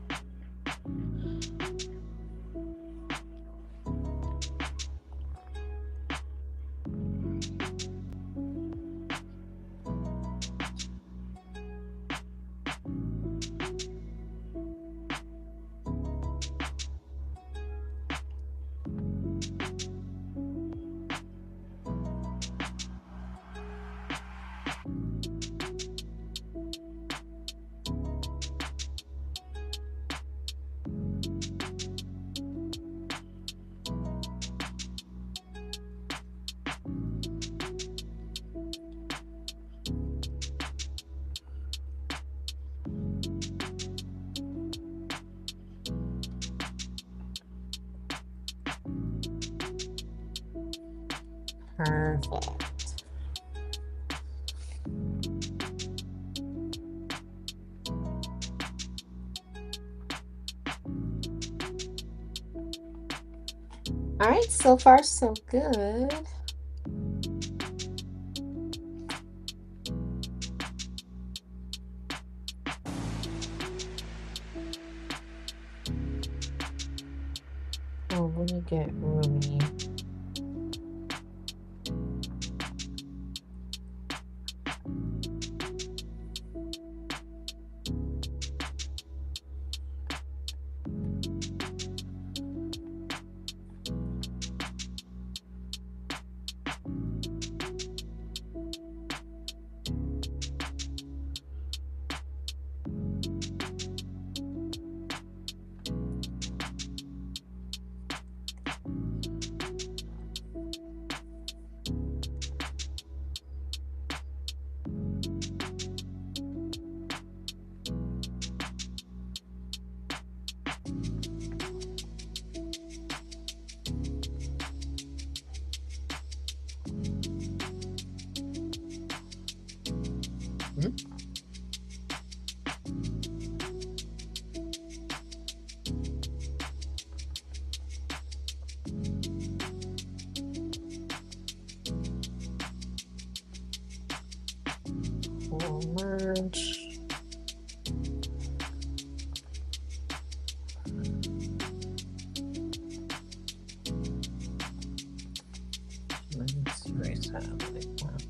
A: Perfect. All right, so far so good. Oh, let me get roomy. Merge. Let's erase that like that.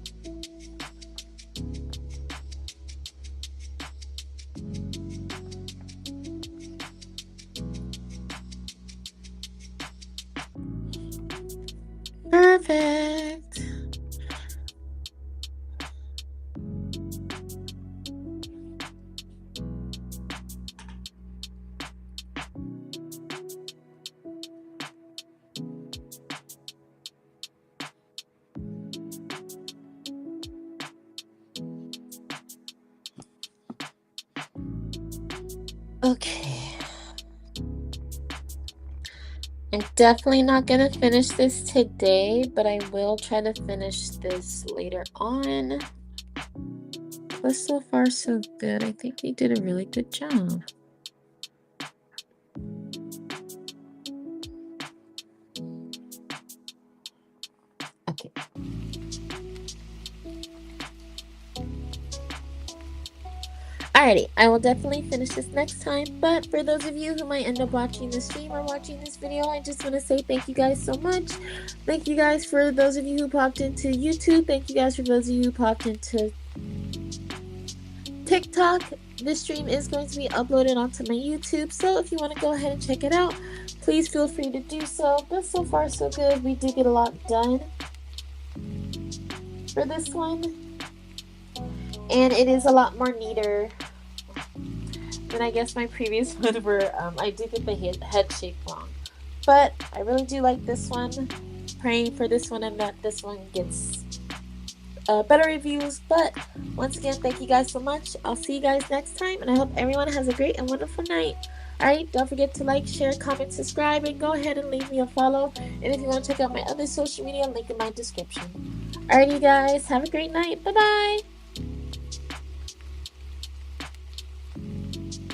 A: Perfect. Okay. I'm definitely not gonna finish this today, but I will try to finish this later on. But so far so good. I think they did a really good job. Okay. Alrighty, I will definitely finish this next time, but for those of you who might end up watching the stream or watching this video, I just want to say thank you guys so much. Thank you guys for those of you who popped into YouTube. Thank you guys for those of you who popped into TikTok. This stream is going to be uploaded onto my YouTube, so if you want to go ahead and check it out, please feel free to do so. But so far so good. We did get a lot done for this one, and it is a lot more neater than I guess my previous one where I did get the head shape wrong. But I really do like this one. Praying for this one and that this one gets better reviews. But once again, thank you guys so much. I'll see you guys next time, and I hope everyone has a great and wonderful night. Alright, don't forget to like, share, comment, subscribe, and go ahead and leave me a follow. And if you want to check out my other social media, link in my description. Alright, you guys, have a great night. Bye-bye.